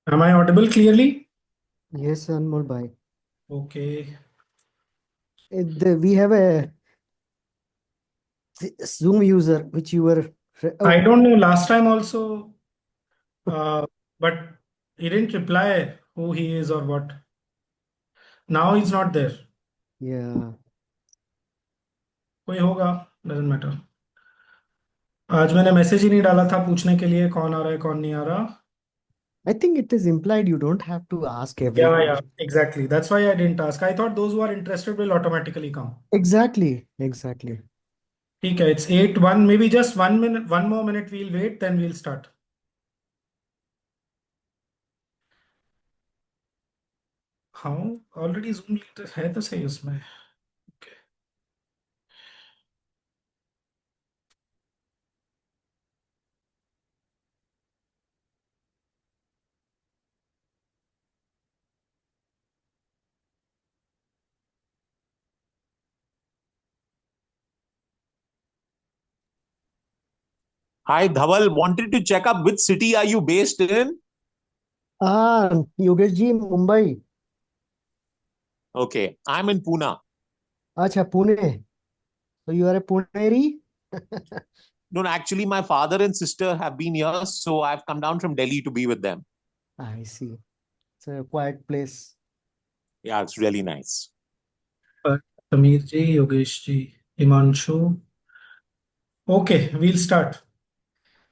Am I audible clearly? Yes, Anmol bhai. Okay. We have a Zoom user which you were. I Oh, don't know. Last time also, uh, but he didn't reply who he is or what. Now he's not there. yeah. कोई होगा, doesn't matter. आज मैंने message ही नहीं डाला था पूछने के लिए कौन आ रहा है कौन नहीं आ रहा. I think it is implied you don't have to ask Yeah, everyone. exactly. That's why I didn't ask. I thought those who are interested will automatically come. Exactly, exactly. ठीक है, it's 8:01. Maybe just 1 minute, one more minute we'll wait, then we'll start. हाँ, already Zoom link है तो सही उसमें. Okay. Hi, Dhaval. Wanted to check up which city are you based in? Yogesh ji, Mumbai. Okay, I'm in Pune. Acha, Pune. So you are a Puneri? No, actually, my father and sister have been here, so I've come down from Delhi to be with them. I see. It's a quiet place. Yeah, it's really nice. Sameer ji, Yogesh ji, Himanshu. Okay, we'll start.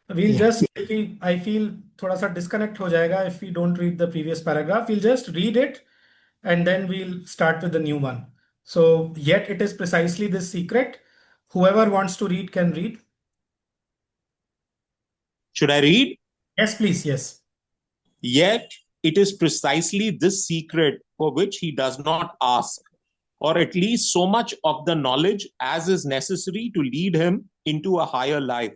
We'll Yeah. just, if we, I feel थोड़ा सा disconnect हो जाएगा if we don't read the previous paragraph. We'll just read it and then we'll start with the new one. So, yet it is precisely this secret. Whoever wants to read can read. Should I read? Yes, please. Yes. Yet, it is precisely this secret for which he does not ask, or at least so much of the knowledge as is necessary to lead him into a higher life,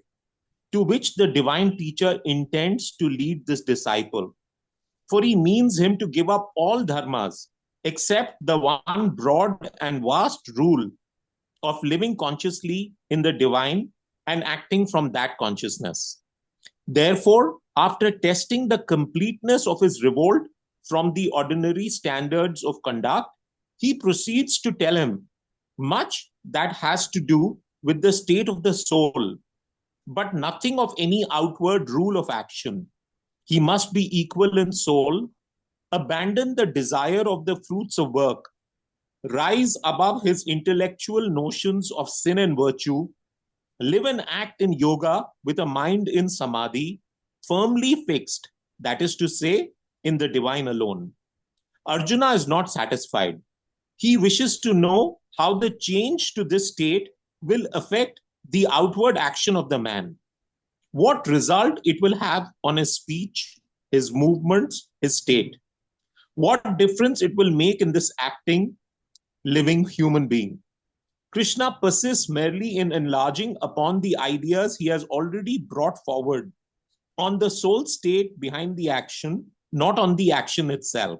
to which the divine teacher intends to lead this disciple. For he means him to give up all dharmas except the one broad and vast rule of living consciously in the divine and acting from that consciousness. Therefore, after testing the completeness of his revolt from the ordinary standards of conduct, he proceeds to tell him much that has to do with the state of the soul, but nothing of any outward rule of action. He must be equal in soul, abandon the desire of the fruits of work, rise above his intellectual notions of sin and virtue, live and act in yoga with a mind in samadhi, firmly fixed, that is to say, in the divine alone. Arjuna is not satisfied. He wishes to know how the change to this state will affect the outward action of the man, what result it will have on his speech, his movements, his state, what difference it will make in this acting, living human being. Krishna persists merely in enlarging upon the ideas he has already brought forward on the soul state behind the action, not on the action itself.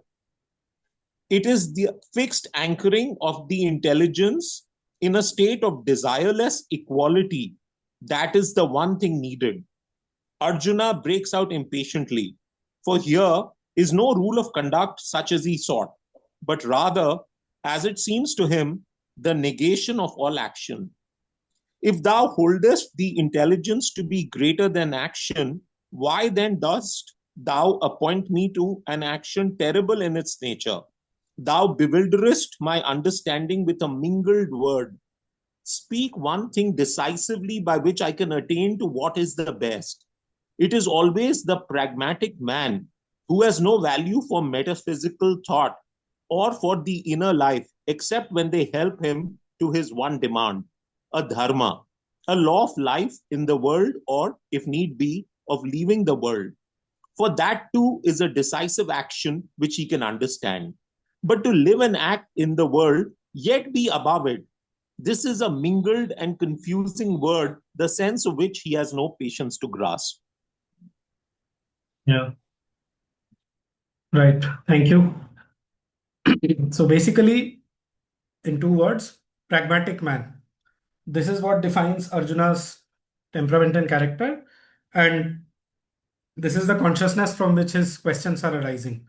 It is the fixed anchoring of the intelligence in a state of desireless equality that is the one thing needed. Arjuna breaks out impatiently, for here is no rule of conduct such as he sought, but rather, as it seems to him, the negation of all action. If thou holdest the intelligence to be greater than action, why then dost thou appoint me to an action terrible in its nature? Thou bewilderest my understanding with a mingled word. Speak one thing decisively by which I can attain to what is the best. It is always the pragmatic man who has no value for metaphysical thought or for the inner life, except when they help him to his one demand, a dharma, a law of life in the world, or, if need be, of leaving the world. For that too is a decisive action which he can understand. But to live and act in the world, yet be above it, this is a mingled and confusing word, the sense of which he has no patience to grasp. Yeah. Right. Thank you. So basically, in two words, pragmatic man. This is what defines Arjuna's temperament and character. And This is the consciousness from which his questions are arising,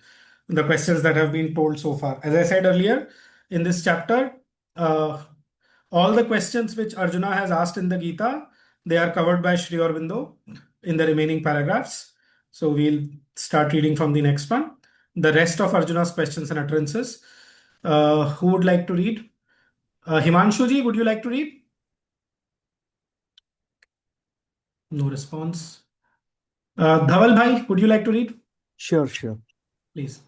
the questions that have been told so far. As I said earlier, in this chapter, all the questions which Arjuna has asked in the Gita, they are covered by Sri Aurobindo in the remaining paragraphs. So we'll start reading from the next one. The rest of Arjuna's questions and utterances. Who would like to read? Himanshu ji, would you like to read? No response. Dhaval bhai, would you like to read? Sure, sure. Please.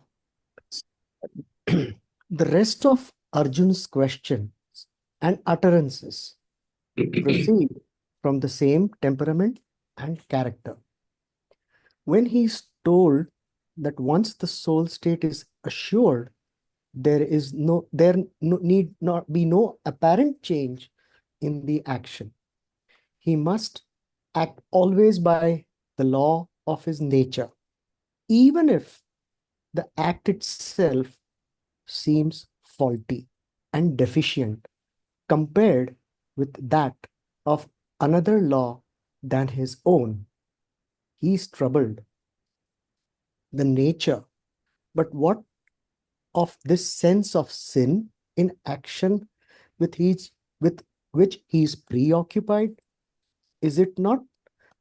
The rest of Arjun's questions and utterances proceed from the same temperament and character. When he is told that once the soul state is assured, there need not be no apparent change in the action. He must act always by the law of his nature, even if the act itself seems faulty and deficient compared with that of another law than his own. He is troubled. The nature, but what of this sense of sin in action with which he is preoccupied? Is it not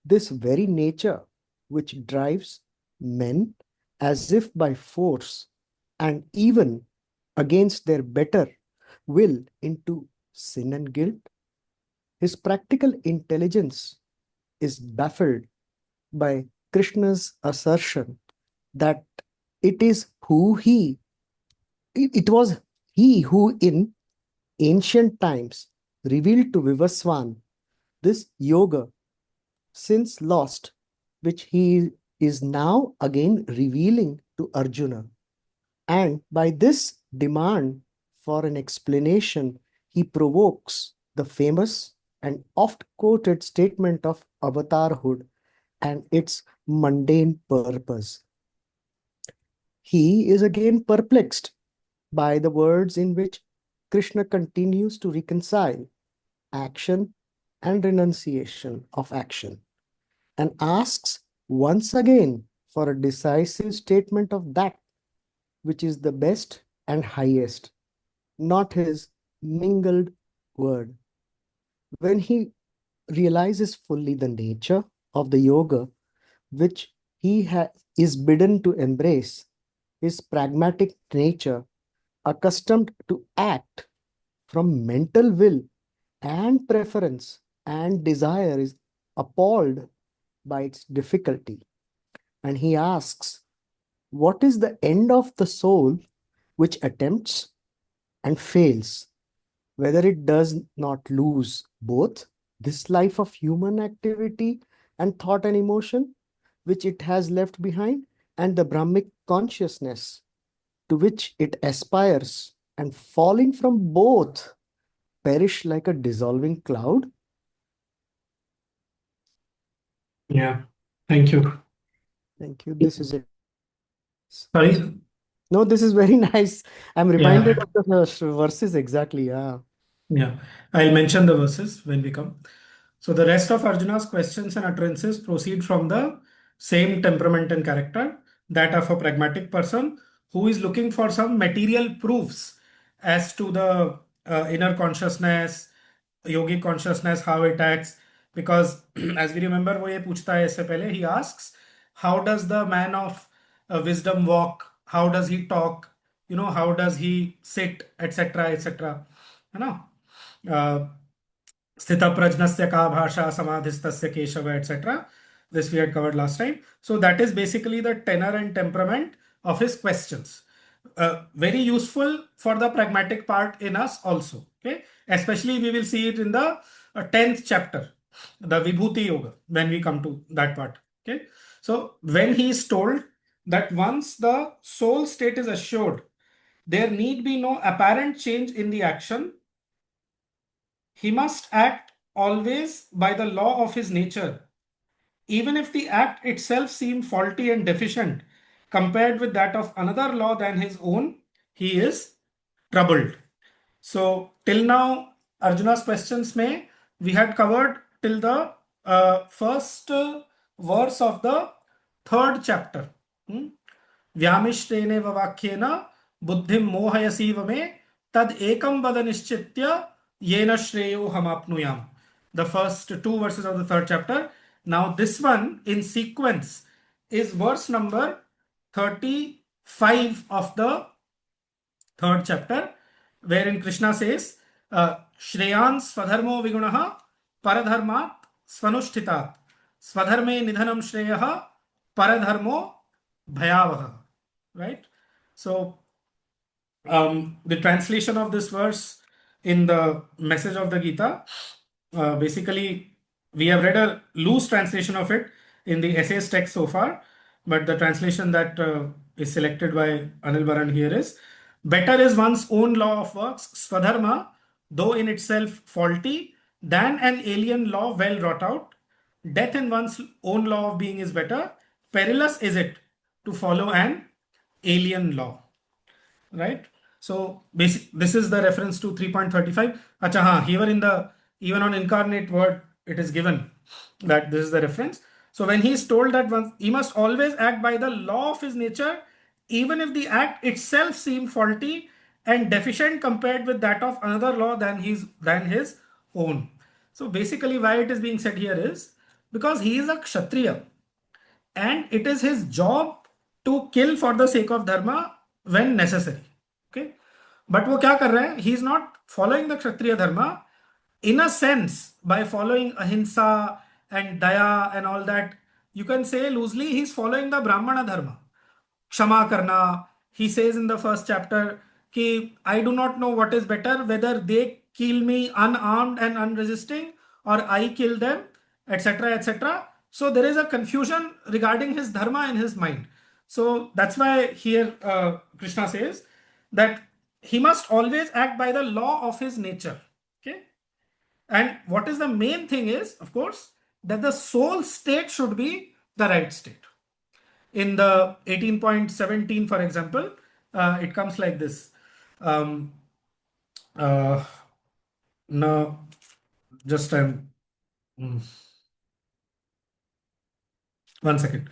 this very nature which drives men as if by force and even against their better will into sin and guilt? His practical intelligence is baffled by Krishna's assertion that it was he who in ancient times revealed to Vivaswan this yoga since lost, which he is now again revealing to Arjuna. And by this demand for an explanation, he provokes the famous and oft quoted statement of avatarhood and its mundane purpose. He is again perplexed by the words in which Krishna continues to reconcile action and renunciation of action, and asks once again for a decisive statement of that which is the best and highest, not his mingled word. When he realizes fully the nature of the yoga which he is bidden to embrace, his pragmatic nature, accustomed to act from mental will and preference and desire, is appalled by its difficulty. And he asks, what is the end of the soul which attempts and fails, whether it does not lose both this life of human activity and thought and emotion, which it has left behind, and the Brahmic consciousness to which it aspires, and falling from both, perish like a dissolving cloud? Yeah. Thank you. Thank you. This is it. Sorry. No, this is very nice. I'm reminded Yeah. of the verses exactly. Yeah. Yeah. I'll mention the verses when we come. So the rest of Arjuna's questions and utterances proceed from the same temperament and character, that of a pragmatic person who is looking for some material proofs as to the inner consciousness, yogic consciousness, how it acts. Because as we remember, वो ये पूछता है इससे पहले, he asks, how does the man of wisdom walk? How does he talk? How does he sit, etc., etc. है ना? स्थितप्रज्ञस्य का भाषा समाधिस्तस्य Keshav etc. This we had covered last time. So that is basically the tenor and temperament of his questions. Very useful for the pragmatic part in us also. Okay, especially we will see it in the 10th chapter, the Vibhuti Yoga, when we come to that part. Okay, so when he is told that once the soul state is assured, there need be no apparent change in the action. He must act always by the law of his nature, even if the act itself seem faulty and deficient compared with that of another law than his own. He is troubled. So till now, Arjuna's questions we had covered till the first verse of the third chapter. व्यामिश्रेणेव वाक्येन बुद्धिं मोहयसीव मे तद एकं वद निश्चित्य येन श्रेयो हमाप्नुयाम. The first two verses of the third chapter. Now this one in sequence is verse number 35 of the third chapter, wherein Krishna says, Shreyan Swadharmo Vigunaha Paradharmat Svanushthitat Swadharme Nidhanam Shreyaha Paradharmo Bhayavaha. Right? So, the translation of this verse in the message of the Gita, basically, we have read a loose translation of it in the essays text so far, but the translation that is selected by Anil Baran here is, better is one's own law of works, Swadharma, though in itself faulty, than an alien law well wrought out. Death in one's own law of being is better. Perilous is it to follow an alien law. Right? So this is the reference to 3.35. Acha, haan, here in the, even on incarnate word, it is given that this is the reference. So when he is told that he must always act by the law of his nature, even if the act itself seem faulty and deficient compared with that of another law than his own. So basically why it is being said here is because he is a Kshatriya and it is his job to kill for the sake of dharma when necessary. Okay, but वो क्या कर रहा है? He is not following the Kshatriya dharma in a sense by following ahimsa and daya and all that. You can say loosely he is following the Brahmana dharma. Kshama karna. He says in the first chapter कि I do not know what is better, whether they kill me unarmed and unresisting or I kill them, etc., etc. So there is a confusion regarding his dharma in his mind. So that's why here Krishna says that he must always act by the law of his nature. Okay. And what is the main thing is, of course, that the soul state should be the right state. In the 18.17, for example, it comes like this. No, just one second.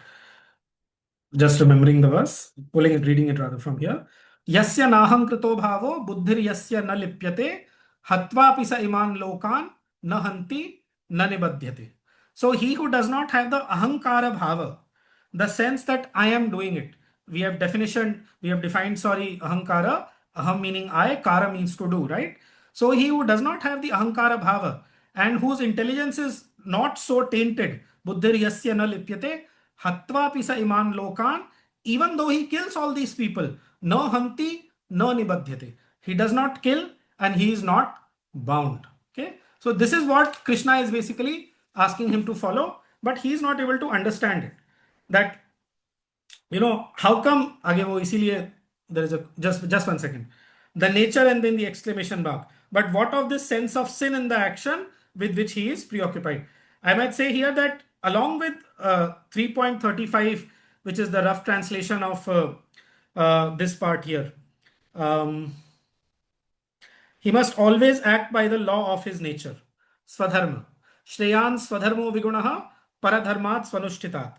Just remembering the verse, reading it rather from here. Yasya naham krito bhavo buddhir yasya na lipyate hatvapi sa iman lokan na hanti na nibadhyate. So he who does not have the ahankara bhava, the sense that I am doing it. We have defined ahankara, aham meaning I, kara means to do, right? So he who does not have the ahankara bhava and whose intelligence is not so tainted, buddhir yasya na lipyate hatva pisa iman lokan, even though he kills all these people, no hanti, no nibadhyate. He does not kill and he is not bound. Okay. So this is what Krishna is basically asking him to follow, but he is not able to understand it. That, how come, आगे वो इसीलिए there is a just one second. The nature and then the exclamation mark. But what of this sense of sin in the action with which he is preoccupied? I might say here that along with 3.35, which is the rough translation of this part here, he must always act by the law of his nature. Swadharma. Shreyan Swadharmo Vigunaha Paradharmat Svanushthitat.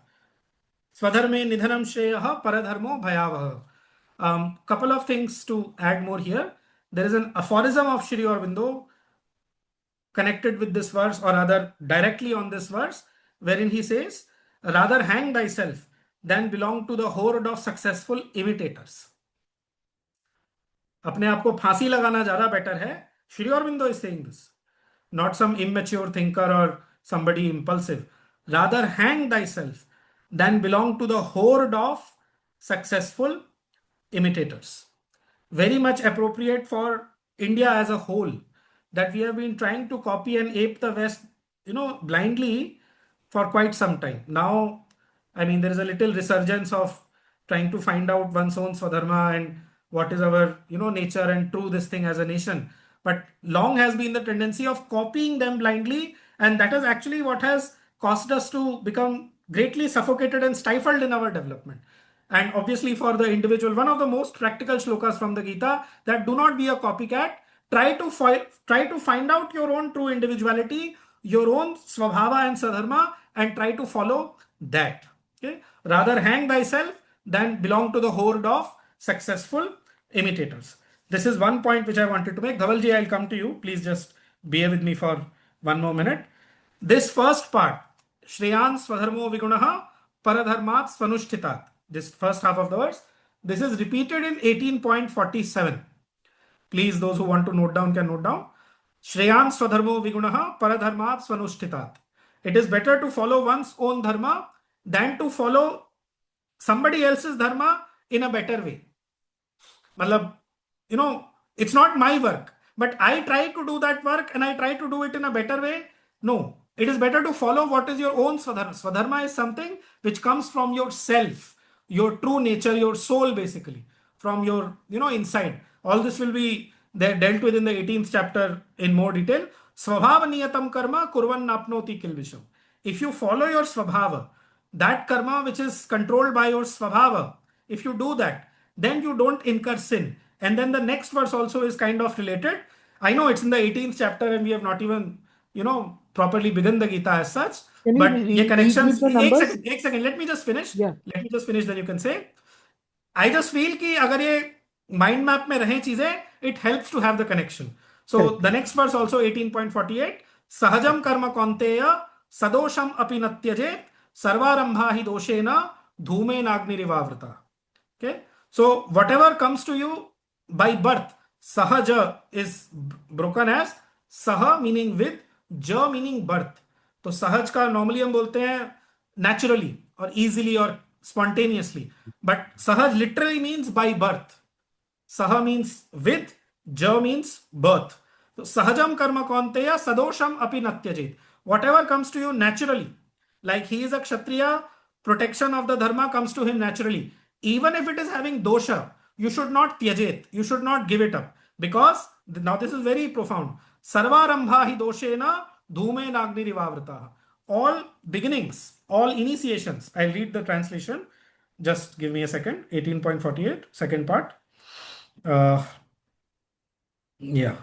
Swadharme Nidhanam Shreyaha Paradharmo Bhayavaha. Couple of things to add more here. There is an aphorism of Sri Aurobindo connected with this verse, or rather directly on this verse, wherein he says, rather hang thyself than belong to the horde of successful imitators. अपने आप को फांसी लगाना ज्यादा better है. Sri Aurobindo is saying this, not some immature thinker or somebody impulsive. Rather hang thyself than belong to the horde of successful imitators. Very much appropriate for India as a whole, that we have been trying to copy and ape the West, blindly for quite some time. Now, I mean, there is a little resurgence of trying to find out one's own Swadharma and what is our, nature and true this thing as a nation. But long has been the tendency of copying them blindly, and that is actually what has caused us to become greatly suffocated and stifled in our development. And obviously for the individual, one of the most practical shlokas from the Gita, that do not be a copycat. Try to find out your own true individuality, your own swabhava and sadharma, and try to follow that. Okay. Rather hang thyself than belong to the horde of successful imitators. This is one point which I wanted to make. Dhavalji, I'll come to you. Please just bear with me for one more minute. This first part, Shreyan Swadharmo Vigunaha Paradharmat Swanushthitat, this first half of the verse, this is repeated in 18.47. Please, those who want to note down can note down. Shreyan Swadharmo Vigunaha Paradharmat Swanushthitat. It is better to follow one's own dharma than to follow somebody else's dharma in a better way. Matlab, it's not my work, but I try to do that work and I try to do it in a better way. No, it is better to follow what is your own swadharma. Swadharma is something which comes from yourself, your true nature, your soul, basically, from your, inside. All this will be dealt with in the 18th chapter in more detail. Svabhava niyatam karma kurvan napnoti kilvisham. If you follow your svabhava, that karma which is controlled by your svabhava, if you do that, then you don't incur sin. And then the next verse also is kind of related. I know it's in the 18th chapter and we have not even, properly begun the Gita as such. Can you But read connections. the numbers? Ek second, let me just finish. Yeah. Let me just finish, then you can say. I just feel कि अगर ये mind map में रहे चीजें, it helps to have the connection. So Correct. the next verse also 18.48. Sahajam karma kaunteya sadosham api natyajet sarvarambha hi doshena dhume nagnirivavrata. Okay. So whatever comes to you by birth, sahaja is broken as saha meaning with, ja meaning birth. तो सहज का normally हम बोलते हैं naturally or easily or spontaneously, but sahaj literally means by birth. Saha means with, ja means birth. So sahajam karma kaunteya sadosham api natyajit. Whatever comes to you naturally, like he is a kshatriya, protection of the dharma comes to him naturally. Even if it is having dosha, you should not tyajet, you should not give it up, because now this is very profound. Sarvarambha hi doshena dhume nagnirivavrata. All beginnings, all initiations. I'll read the translation. Just give me a second. 18.48, second part. Yeah.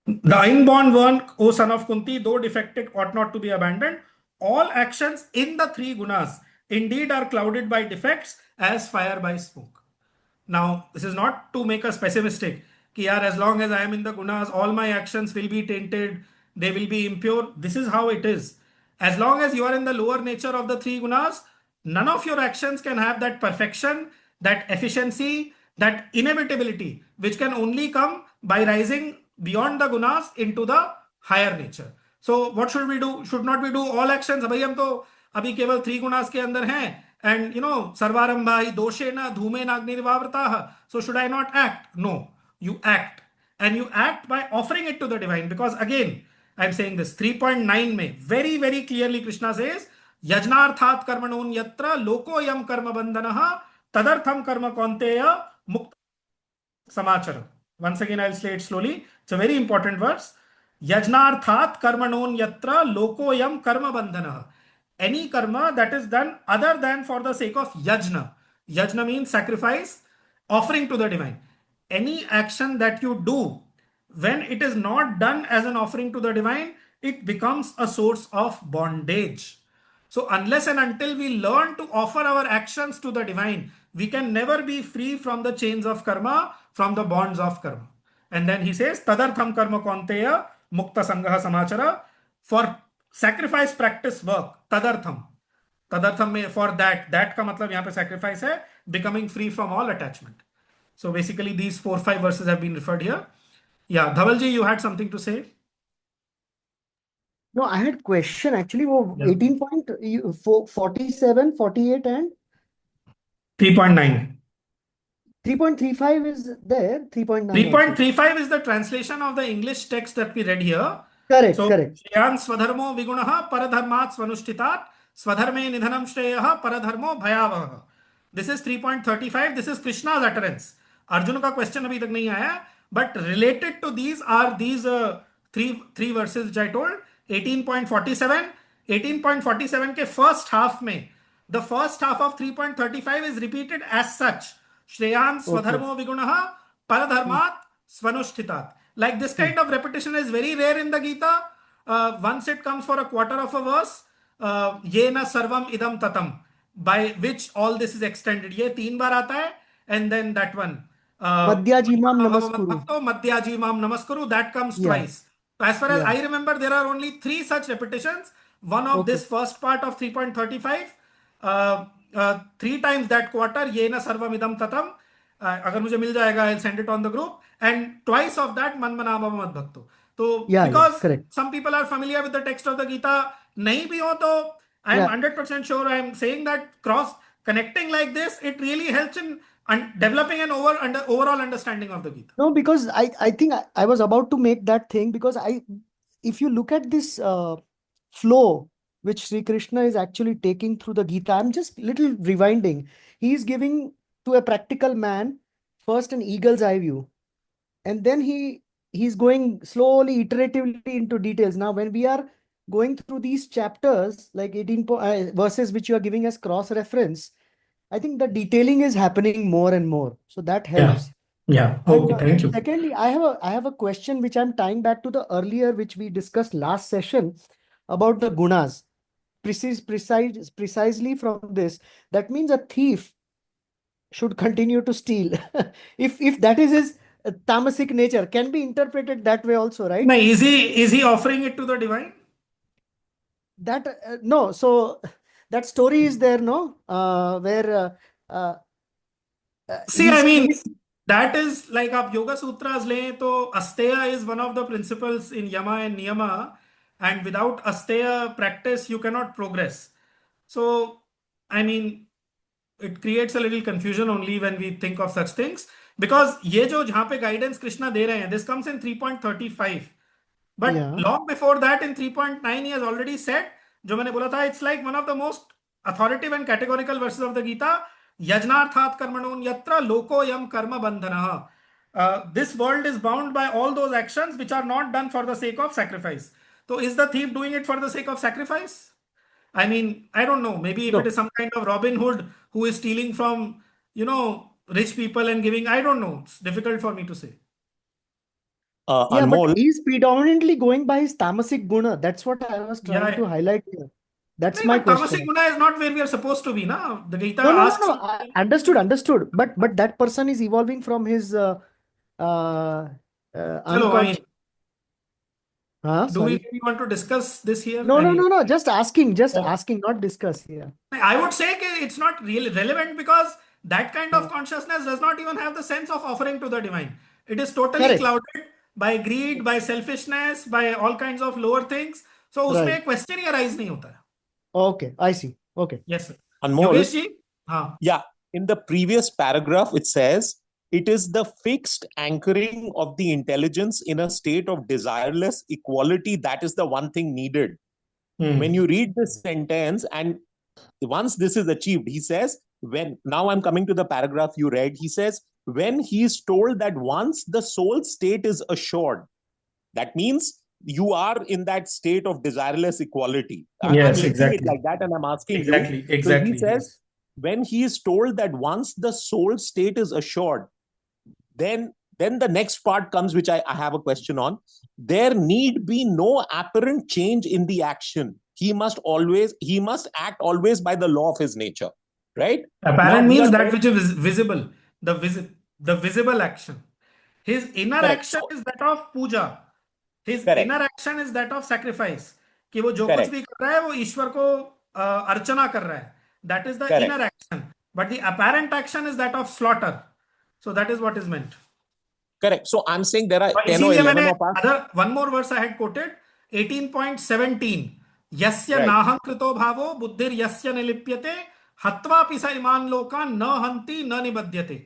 The inborn one, O son of Kunti, though defected, ought not to be abandoned. All actions in the three gunas indeed are clouded by defects as fire by smoke. Now, this is not to make us pessimistic. Ki yaar, as long as I am in the gunas, all my actions will be tainted, they will be impure. This is how it is. As long as you are in the lower nature of the three gunas, none of your actions can have that perfection, that efficiency, that inevitability, which can only come by rising beyond the gunas into the higher nature. So what should we do? Should not we do all actions? भाई हम तो अभी केवल three gunas के अंदर हैं, and sarvarambha doshena dhume nagnirvavrataha. So should I not act? No, you act, and you act by offering it to the divine. Because again, I'm saying this 3.9 में very very clearly Krishna says yajnarthat karmanon yatra loko yam karma bandhanaha tadartham karma kaunteya mukta samachara. Once again, I'll say it slowly. It's a very important verse. Yajnarthat karmanon yatra loko yam karma bandhanaha. Any karma that is done other than for the sake of yajna. Yajna means sacrifice, offering to the divine. Any action that you do, when it is not done as an offering to the divine, it becomes a source of bondage. So unless and until we learn to offer our actions to the divine, we can never be free from the chains of karma, from the bonds of karma. And then he says, tadartham karma kaunteya mukta sangaha samachara. For sacrifice practice work, tadartham. Tadartham mein for that ka matlab yahan pe sacrifice hai, becoming free from all attachment. So basically these 4-5 verses have been referred here. Yeah, Dhavalji, you had something to say? No, I had question actually. वो Yeah. 18.47, 48 and 3.9. 3.35 is there. 3.9 also. 3.35 is the translation of the English text that we read here. Correct, So, correct. Shreyan Swadharmo Vigunaha Paradharmat Swanushthitat Swadharme Nidhanam Shreyaha Paradharmo Bhayavaha. This is 3.35. This is Krishna's utterance. Arjuna का question अभी तक नहीं आया, but related to these are these three verses which I told. 18.47. 18.47 के first half में, the first half of 3.35 is repeated as such. Shreyan Swadharmo Vigunaha Paradharmat Swanushthitat. Like this kind of repetition is very rare in the Gita. Once it comes for a quarter of a verse, Yena Sarvam Idam Tatam. by which all this is extended. ये 3 बार आता है, and then that one. Madhyajimam namaskuru. Bhakto Madhyajimam Namaskuru, that comes Yeah, twice. So as far as yeah. I remember, there are only 3 such repetitions. One of Okay. this first part of 3.35, 3 times that quarter, Yena Sarvamidam Tatam. अगर मुझे मिल जाएगा, I'll send it on the group. And twice of that, Man Manama Mad Bhakto. So Yeah, because correct. some people are familiar with the text of the Gita, नहीं भी हो तो I'm Yeah. 100% sure I'm saying that cross connecting like this, it really helps in developing an overall understanding of the Gita. No, because I think I was about to make that thing, because if you look at this flow which Sri Krishna is actually taking through the Gita, I'm just little rewinding. He's giving to a practical man first an eagle's eye view, and then he's going slowly, iteratively into details. Now, when we are going through these chapters, like 18 verses which you are giving as cross reference, I think the detailing is happening more and more. So that helps. Yeah. And Okay. Thank you. secondly, I have a question which I'm tying back to the earlier, which we discussed last session about the gunas. Precisely from this, that means a thief should continue to steal. If that is his tamasic nature, can be interpreted that way also, right? Now, is he offering it to the divine? That no. So that story is there, no? Where See, I he's mean, stealing. that is like आप Yoga Sutras लें तो Asteya is one of the principles in Yama and Niyama, and without Asteya practice, you cannot progress. So, I mean, it creates a little confusion only when we think of such things, because ये जो जहाँ पे guidance Krishna दे रहे हैं, this comes in 3.35. But Yeah. long before that, in 3.9, he has already said, जो मैंने बोला था, it's like one of the most authoritative and categorical verses of the Gita. Yajnarthat karmanun yatra loko yam karma bandhanaha. This world is bound by all those actions which are not done for the sake of sacrifice. So is the thief doing it for the sake of sacrifice? I mean, I don't know. Maybe if No. it is some kind of Robin Hood who is stealing from, rich people and giving, I don't know. It's difficult for me to say. Yeah, Anmol, but he's predominantly going by his tamasic guna. That's what I was trying Yeah. to highlight here. That's नहीं, my but tamasic question. guna is not where we are supposed to be, na? The Gita No, asks. I understood. But that person is evolving from his Chalo, I unconscious. mean, do we Sorry. really want to discuss this here? No, I mean, Just asking, Oh. not discuss. Yeah. I would say that it's not really relevant because that kind of consciousness does not even have the sense of offering to the divine. It is totally Correct. clouded by greed, by selfishness, by all kinds of lower things. So उसमें Right. question ही arise नहीं होता है. Okay, I see. Okay. Yes, sir. Anmol, Yogesh ji? हाँ. yeah, in the previous paragraph, it says it is the fixed anchoring of the intelligence in a state of desireless equality that is the one thing needed. When you read this sentence, and once this is achieved, he says, now I'm coming to the paragraph you read, he says, when he is told that once the soul state is assured, that means you are in that state of desireless equality. I'm Yes, reading exactly. it like that, and I'm asking you. Exactly. So he says, when he is told that once the soul state is assured, then the next part comes, which I have a question on. There need be no apparent change in the action. He must act always by the law of his nature, right? Apparent Now, means that which is visible, the visible action. His inner Correct. action is that of puja. His Correct. inner action is that of sacrifice. कि वो जो Correct. कुछ भी कर रहा है वो ईश्वर को अर्चना कर रहा है. That is the Correct. inner action. But the apparent action is that of slaughter. So that is what is meant. Correct. So I'm saying there are 10 or इसीलिए 11 मैंने of us. one more verse I had quoted, 18.17. यस्य Right. नाहं कृतो भावो बुद्धिर यस्य निलिप्यते हत्वा पिसा इमान लोकान न हंति न निबध्यते.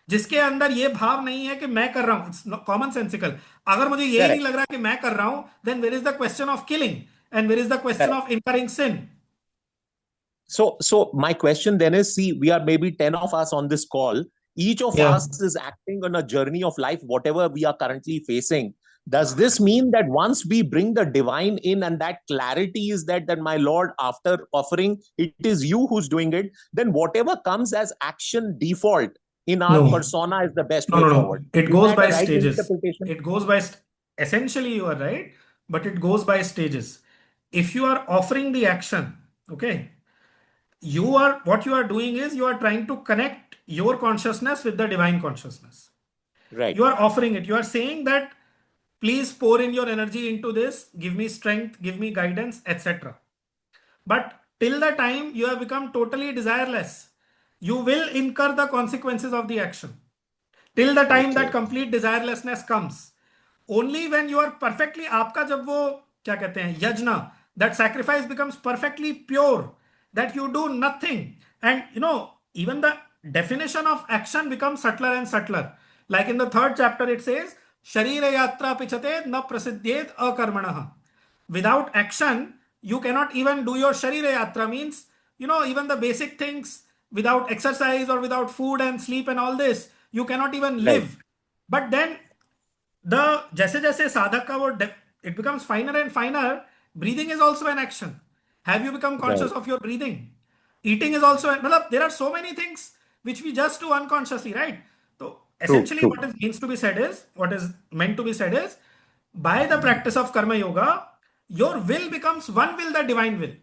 जिसके अंदर ये भाव नहीं है कि मैं कर रहा हूं, इट्स कॉमन सेंसिकल. अगर मुझे ये नहीं लग रहा कि मैं कर रहा हूं, then where is the question of killing and where is the question of incurring sin? So my question then is, see, we are maybe 10 of us on this call. Each of us is acting on a journey of life, whatever we are currently facing. Does this mean that once we bring the divine in, and that clarity is that my Lord, after offering, it is you who's doing it, then whatever comes as action default in our persona is the best way forward? It goes by right stages. interpretation? It goes by essentially you are right, but it goes by stages. If you are offering the action, okay, what you are doing is you are trying to connect your consciousness with the divine consciousness. Right. You are offering it. You are saying that please pour in your energy into this, give me strength, give me guidance, etc. But till the time you have become totally desireless, you will incur the consequences of the action. Till the time that Okay. complete desirelessness comes, only when you are perfectly, आपका जब वो क्या कहते हैं यज्ञ, that sacrifice becomes perfectly pure, that you do nothing, and even the definition of action becomes subtler and subtler. Like in the third chapter it says sharira yatra pichate na prasiddhyet akarmanah. Without action you cannot even do your sharira yatra, means even the basic things, without exercise or without food and sleep and all this, you cannot even Right. live. But then the जैसे जैसे साधक का वो it becomes finer and finer. Breathing is also an action. Have you become conscious Right. of your breathing? Eating is also मतलब there are so many things which we just do unconsciously, right? So True. essentially True. what is means to be said is, what is meant to be said is, by the practice of karma yoga your will becomes one with the divine will.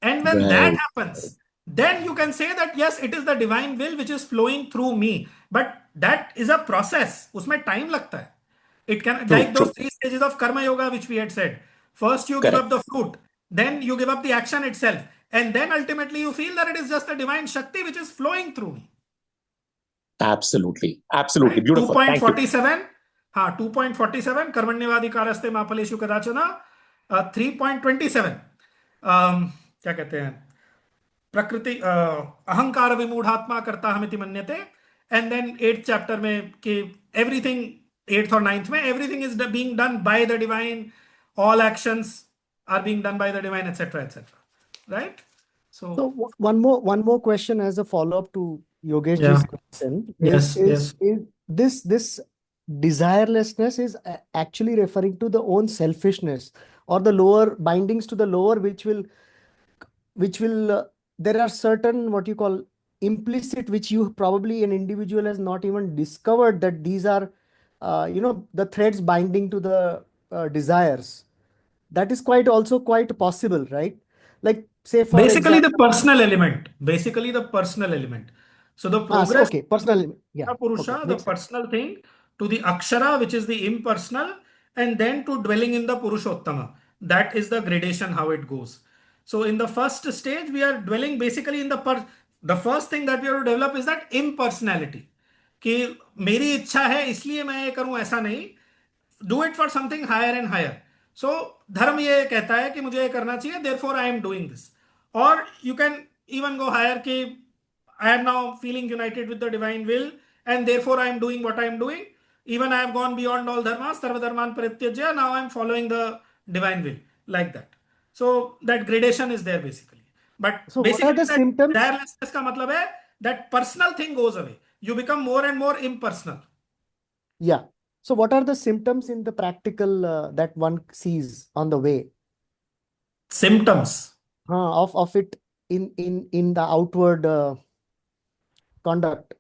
And when that Right. happens, then you can say that yes, it is the divine will which is flowing through me. But that is a process. उसमें time लगता है. It can, True. like those True. three stages of karma yoga which we had said. First you give Correct. up the fruit, then you give up the action itself, and then ultimately you feel that it is just the divine Shakti which is flowing through me. Absolutely. Absolutely. Right? Beautiful. Thank you. 2.47. हाँ, 2.47 कर्मण्यवाधिकारस्ते मा फलेषु कदाचन. 3.27 क्या कहते हैं, प्रकृति अहंकार विमूढ़ात्मा करता हमिति मन्यते. एंड देन 8th चैप्टर में कि एवरीथिंग, 8th और 9th में everything is being done by the divine, all actions are being done by the divine, etcetera etcetera. Right? So So one more question as a follow-up to Yogesh yeah, ji's question yes, yes. is this desirelessness is actually referring to the own selfishness or the lower bindings to the lower, which will there are certain what you call implicit, which you probably an individual has not even discovered that these are the threads binding to the desires. That is quite possible, right? Like say for Basically the example, personal element. Basically the personal element. So the so progress okay, personal, yeah, okay, Purusha, the makes sense. personal thing, to the Akshara, which is the impersonal, and then to dwelling in the Purushottama. That is the gradation, how it goes. So in the first stage, we are dwelling basically in the first thing that we have to develop is that impersonality. कि मेरी इच्छा है इसलिए मैं ये करूं, ऐसा नहीं. Do it for something higher and higher. So dharma ये कहता है कि मुझे ये करना चाहिए, therefore I am doing this. और you can even go higher कि I am now feeling united with the divine will, and therefore I am doing what I am doing. Even I have gone beyond all dharmas, sarva dharman parityajya. Now I am following the divine will, like that. So that gradation is there basically. But So what are the basically that symptoms? desirelessness का मतलब है that personal thing goes away. You become more and more impersonal. Yeah. So what are the symptoms in the practical that one sees on the way Symptoms. of it in the outward conduct?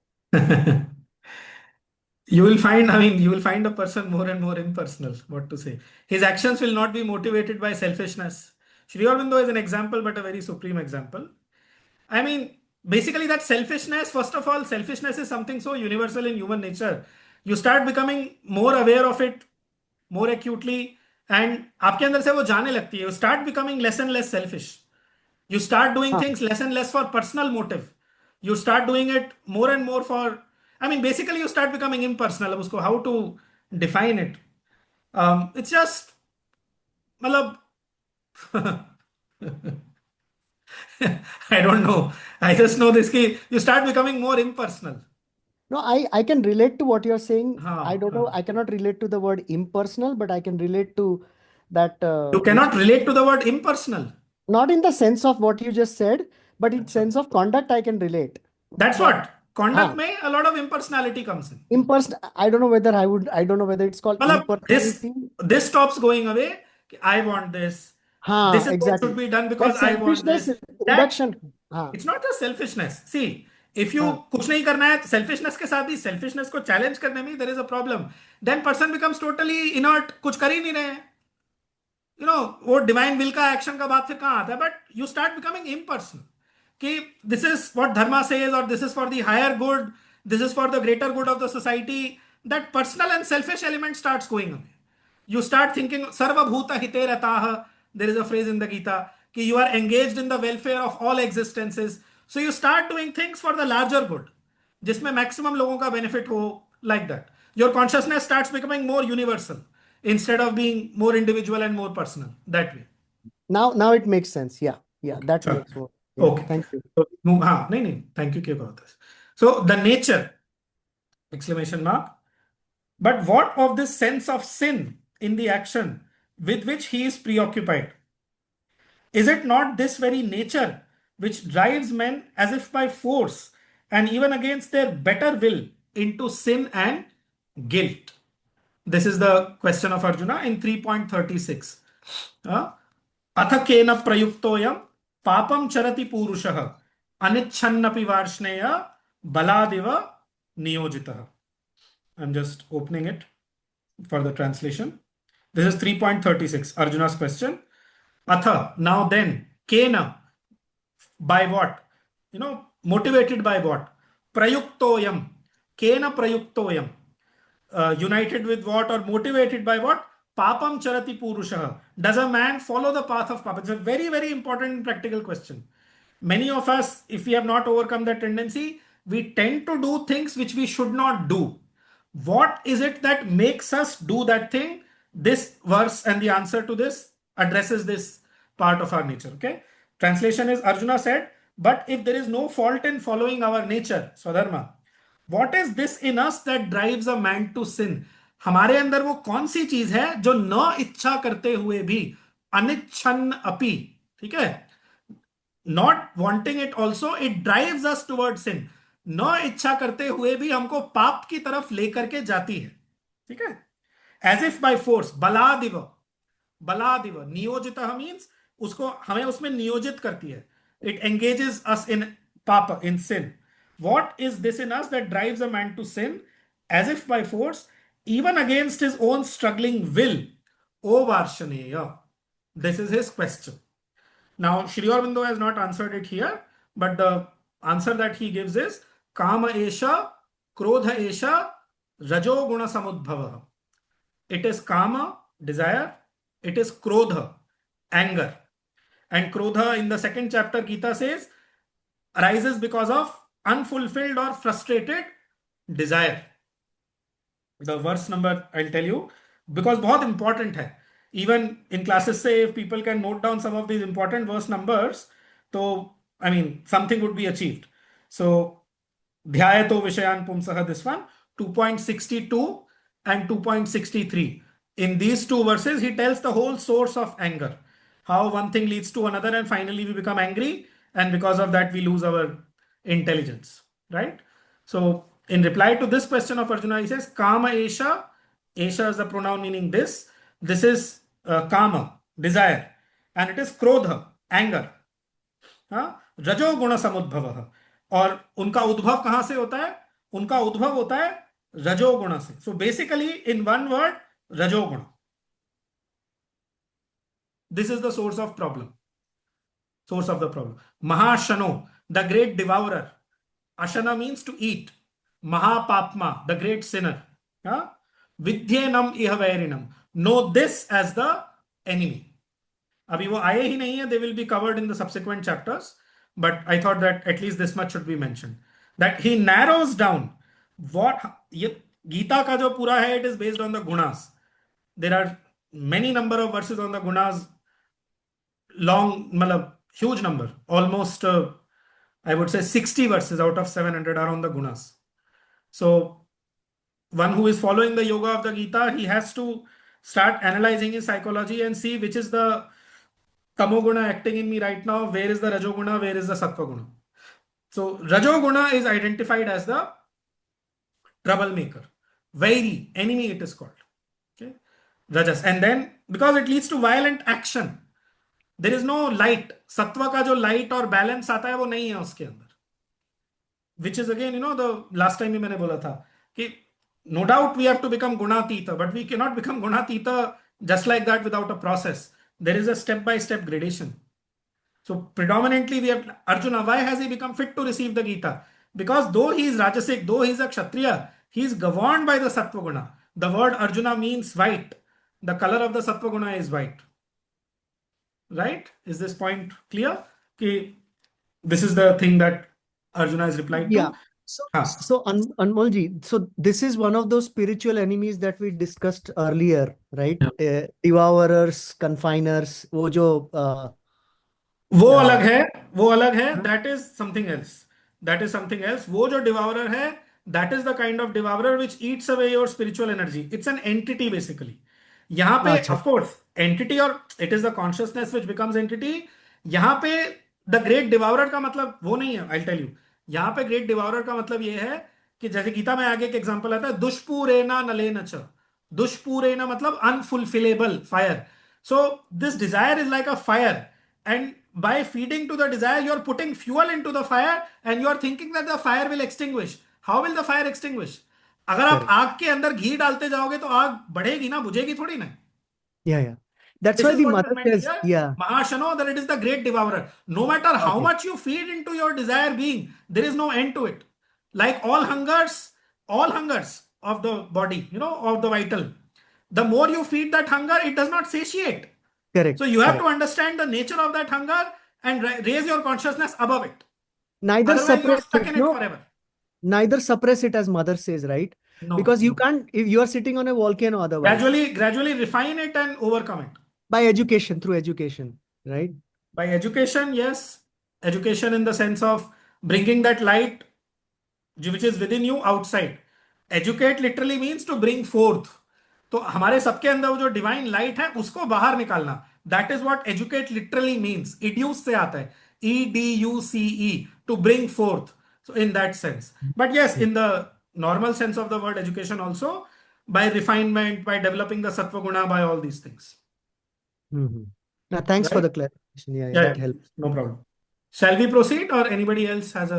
You will find, I mean, you will find a person more and more impersonal. What to say? His actions will not be motivated by selfishness. Sri Aurobindo is an example, but a very supreme example. I mean, basically, that selfishness, first of all, selfishness is something so universal in human nature. You start becoming more aware of it more acutely, and आपके अंदर से वो जाने लगती है. You start becoming less and less selfish. You start doing Huh. things less and less for personal motive. You start doing it more and more for, I mean, basically you start becoming impersonal. अब उसको how to define it? It's just मतलब I don't know. I just know this कि you start becoming more impersonal. No, I can relate to what you're saying. I हाँ, don't know. हाँ. I cannot relate to the word impersonal, but I can relate to that You which cannot relate to the word impersonal. not in the sense of what you just said, but in अच्छा. sense of conduct, I can relate. That's That what. Conduct में a lot of impersonality comes in. impersonal. I don't know whether it's called मतलब impersonality. this stops going away. I want this. This is what should Exactly. be done because That I want selfishness this. That reduction. हाँ, it's not just selfishness. See, if you हाँ. कुछ नहीं करना है, selfishness के साथ भी selfishness को challenge करने में there is a problem. Then person becomes totally inert. कुछ कर ही नहीं रहे हैं. वो divine will का action का बात फिर कहाँ आता है? But you start becoming impersonal. कि this is what dharma says or this is for the higher good, this is for the greater good of the society, that personal and selfish element starts going away. You start thinking sarva bhuta hite ratah. There is a phrase in the Gita कि you are engaged in the welfare of all existences. So you start doing things for the larger good, जिसमें maximum लोगों का benefit हो, like that. Your consciousness starts becoming more universal instead of being more individual and more personal that way. Now it makes sense. Yeah, that Sure. makes more. Yeah, Okay. thank you. So, हाँ नहीं नहीं thank you क्यों this. So the nature exclamation mark. But what of this sense of sin in the action with which he is preoccupied? Is it not this very nature which drives men as if by force and even against their better will into sin and guilt? This is the question of Arjuna in 3.36. अथ केन प्रयुक्तोऽयं पापं चरति पूरुषः अनिच्छन्नपि Varshney बलादिव नियोजितः. I'm just opening it for the translation. This is 3.36, Arjuna's question. Atha, now then, kena, by what? Motivated by what? Prayuktoyam, kena prayuktoyam. United with what or motivated by what? Papam charati purushaha. Does a man follow the path of papa? It's a very, very important practical question. Many of us, if we have not overcome that tendency, we tend to do things which we should not do. What is it that makes us do that thing? This verse and the answer to this addresses this part of our nature. Okay. Translation is Arjuna said, but if there is no fault in following our nature, Swadharma, what is this in us that drives a man to sin? हमारे अंदर वो कौन सी चीज है जो न इच्छा करते हुए भी अनिच्छन्न अपि, ठीक है, not wanting it also, it drives us towards sin. न इच्छा करते हुए भी हमको पाप की तरफ लेकर के जाती है, ठीक है. As if by force, बलादिव, बलादिव, नियोजितः means उसको हमें उसमें नियोजित करती है. It engages us in papa, in sin. What is this in us that drives a man to sin as if by force, even against his own struggling will? O Varshaneya. This is his question. Now, Shri Aurobindo has not answered it here, but the answer that he gives is Kama Esha, Krodha Esha, Rajo Guna Samudbhava. It is Kama, desire. It is Krodha, anger. And Krodha in the second chapter Gita says arises because of unfulfilled or frustrated desire. The verse number I'll tell you because बहुत important है. Even in classes say if people can note down some of these important verse numbers, so I mean something would be achieved. So Dhyayato Vishayan Pumsaha, this one, 2.62 and 2.63. In these two verses, he tells the whole source of anger. How one thing leads to another and finally we become angry, and because of that we lose our intelligence, right? So in reply to this question of Arjuna, he says Kama Esha. Esha is the pronoun meaning this. This is Kama, desire, and it is Krodha, anger. Rajo Guna Samudbhava. और उनका उद्भव कहां से होता है? उनका उद्भव होता है रजोगुण से. So basically in one word, रजोगुण. This is the source of problem. Source of the problem. Mahashano, the great devourer. Ashana means to eat. Mahapapma, the great sinner. Vidyenam ihavairinam. Know this as the enemy. अभी वो आए ही नहीं है. They will be covered in the subsequent chapters. But I thought that at least this much should be mentioned. That he narrows down what Gita ka jo pura hai, it is based on the gunas. There are many number of verses on the gunas. Long, huge number. Almost, I would say 60 verses out of 700 are on the gunas. So one who is following the yoga of the Gita, he has to start analyzing his psychology and see which is the Tamoguna acting in me right now, where is the Rajoguna, where is the Sattvaguna. So Rajoguna is identified as the troublemaker, vairi, enemy it is called. Okay, Rajas. And then because it leads to violent action, there is no light. Sattva ka jo light or balance आता है वो नहीं है उसके अंदर. Which is again, the last time मैंने बोला था कि no doubt we have to become gunatita, but we cannot become gunatita just like that without a process. There is a step-by-step gradation. So predominantly we have Arjuna. Why has he become fit to receive the Gita? Because though he is Rajasic, though he is a Kshatriya, he is governed by the Sattva Guna. The word Arjuna means white. The color of the Sattva Guna is white. Right? Is this point clear? Okay. This is the thing that Arjuna is replied Yeah. to. So, Huh. so Anmolji, so this is one of those spiritual enemies that we discussed earlier, right? Devourers, confiners, वो जो वो uh, अलग है, वो अलग है. That is something else. That is something else. वो जो devourer है, that is the kind of devourer which eats away your spiritual energy. It's an entity basically. यहाँ पे अच्छा, of course entity और it is the consciousness which becomes entity. यहाँ पे the great devourer का मतलब वो नहीं है. I'll tell you. यहाँ पे great devourer का मतलब ये है कि जैसे गीता में आगे एक एग्जांपल आता है, दुष्पूरेना नलेन च. दुष्पूरेना मतलब unfulfillable fire. So this desire is like a fire, and by feeding to the desire, you're putting fuel into the fire and you're thinking that the fire will extinguish. How will the fire extinguish? अगर आप correct. आग के अंदर घी डालते जाओगे तो आग बढ़ेगी ना, बुझेगी थोड़ी ना. Yeah. That's This why is the what is mother meant says, here. yeah, Mahashano, that it is the great devourer. No matter how okay, much you feed into your desire being, there is no end to it. Like all hungers of the body, of the vital. The more you feed that hunger, it does not satiate. So correct, you have to correct. understand the nature of that hunger and raise your consciousness above it. Neither Otherwise, you are suppress stuck it, in it no, forever. neither suppress it as mother says, right? No, Because you no. can't, if you are sitting on a volcano otherwise, Gradually refine it and overcome it. by education, through education, right? By education, yes. Education in the sense of bringing that light which is within you outside. Educate literally means to bring forth. तो हमारे सबके अंदर वो जो divine light है उसको बाहर निकालना. That is what educate literally means. Educe से आता है. EDUCE, to bring forth. So in that sense. But yes, in the normal sense of the word education also, by refinement, by developing the sattva guna, by all these things. Mm-hmm. Now, thanks for Right? the clarification. Yeah, Yeah, that helps. no problem. Shall we proceed or anybody else has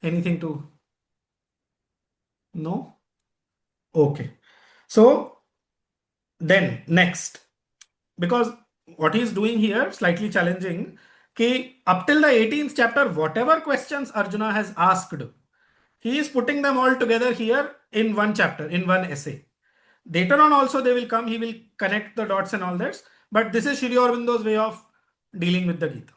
anything to? No? Okay. So then next, because what he's doing here slightly challenging. कि up till the 18th chapter, whatever questions Arjuna has asked, he is putting them all together here in one chapter, in one essay. Later on also they will come, he will connect the dots and all that. But this is Shri Aurobindo's way of dealing with the Gita.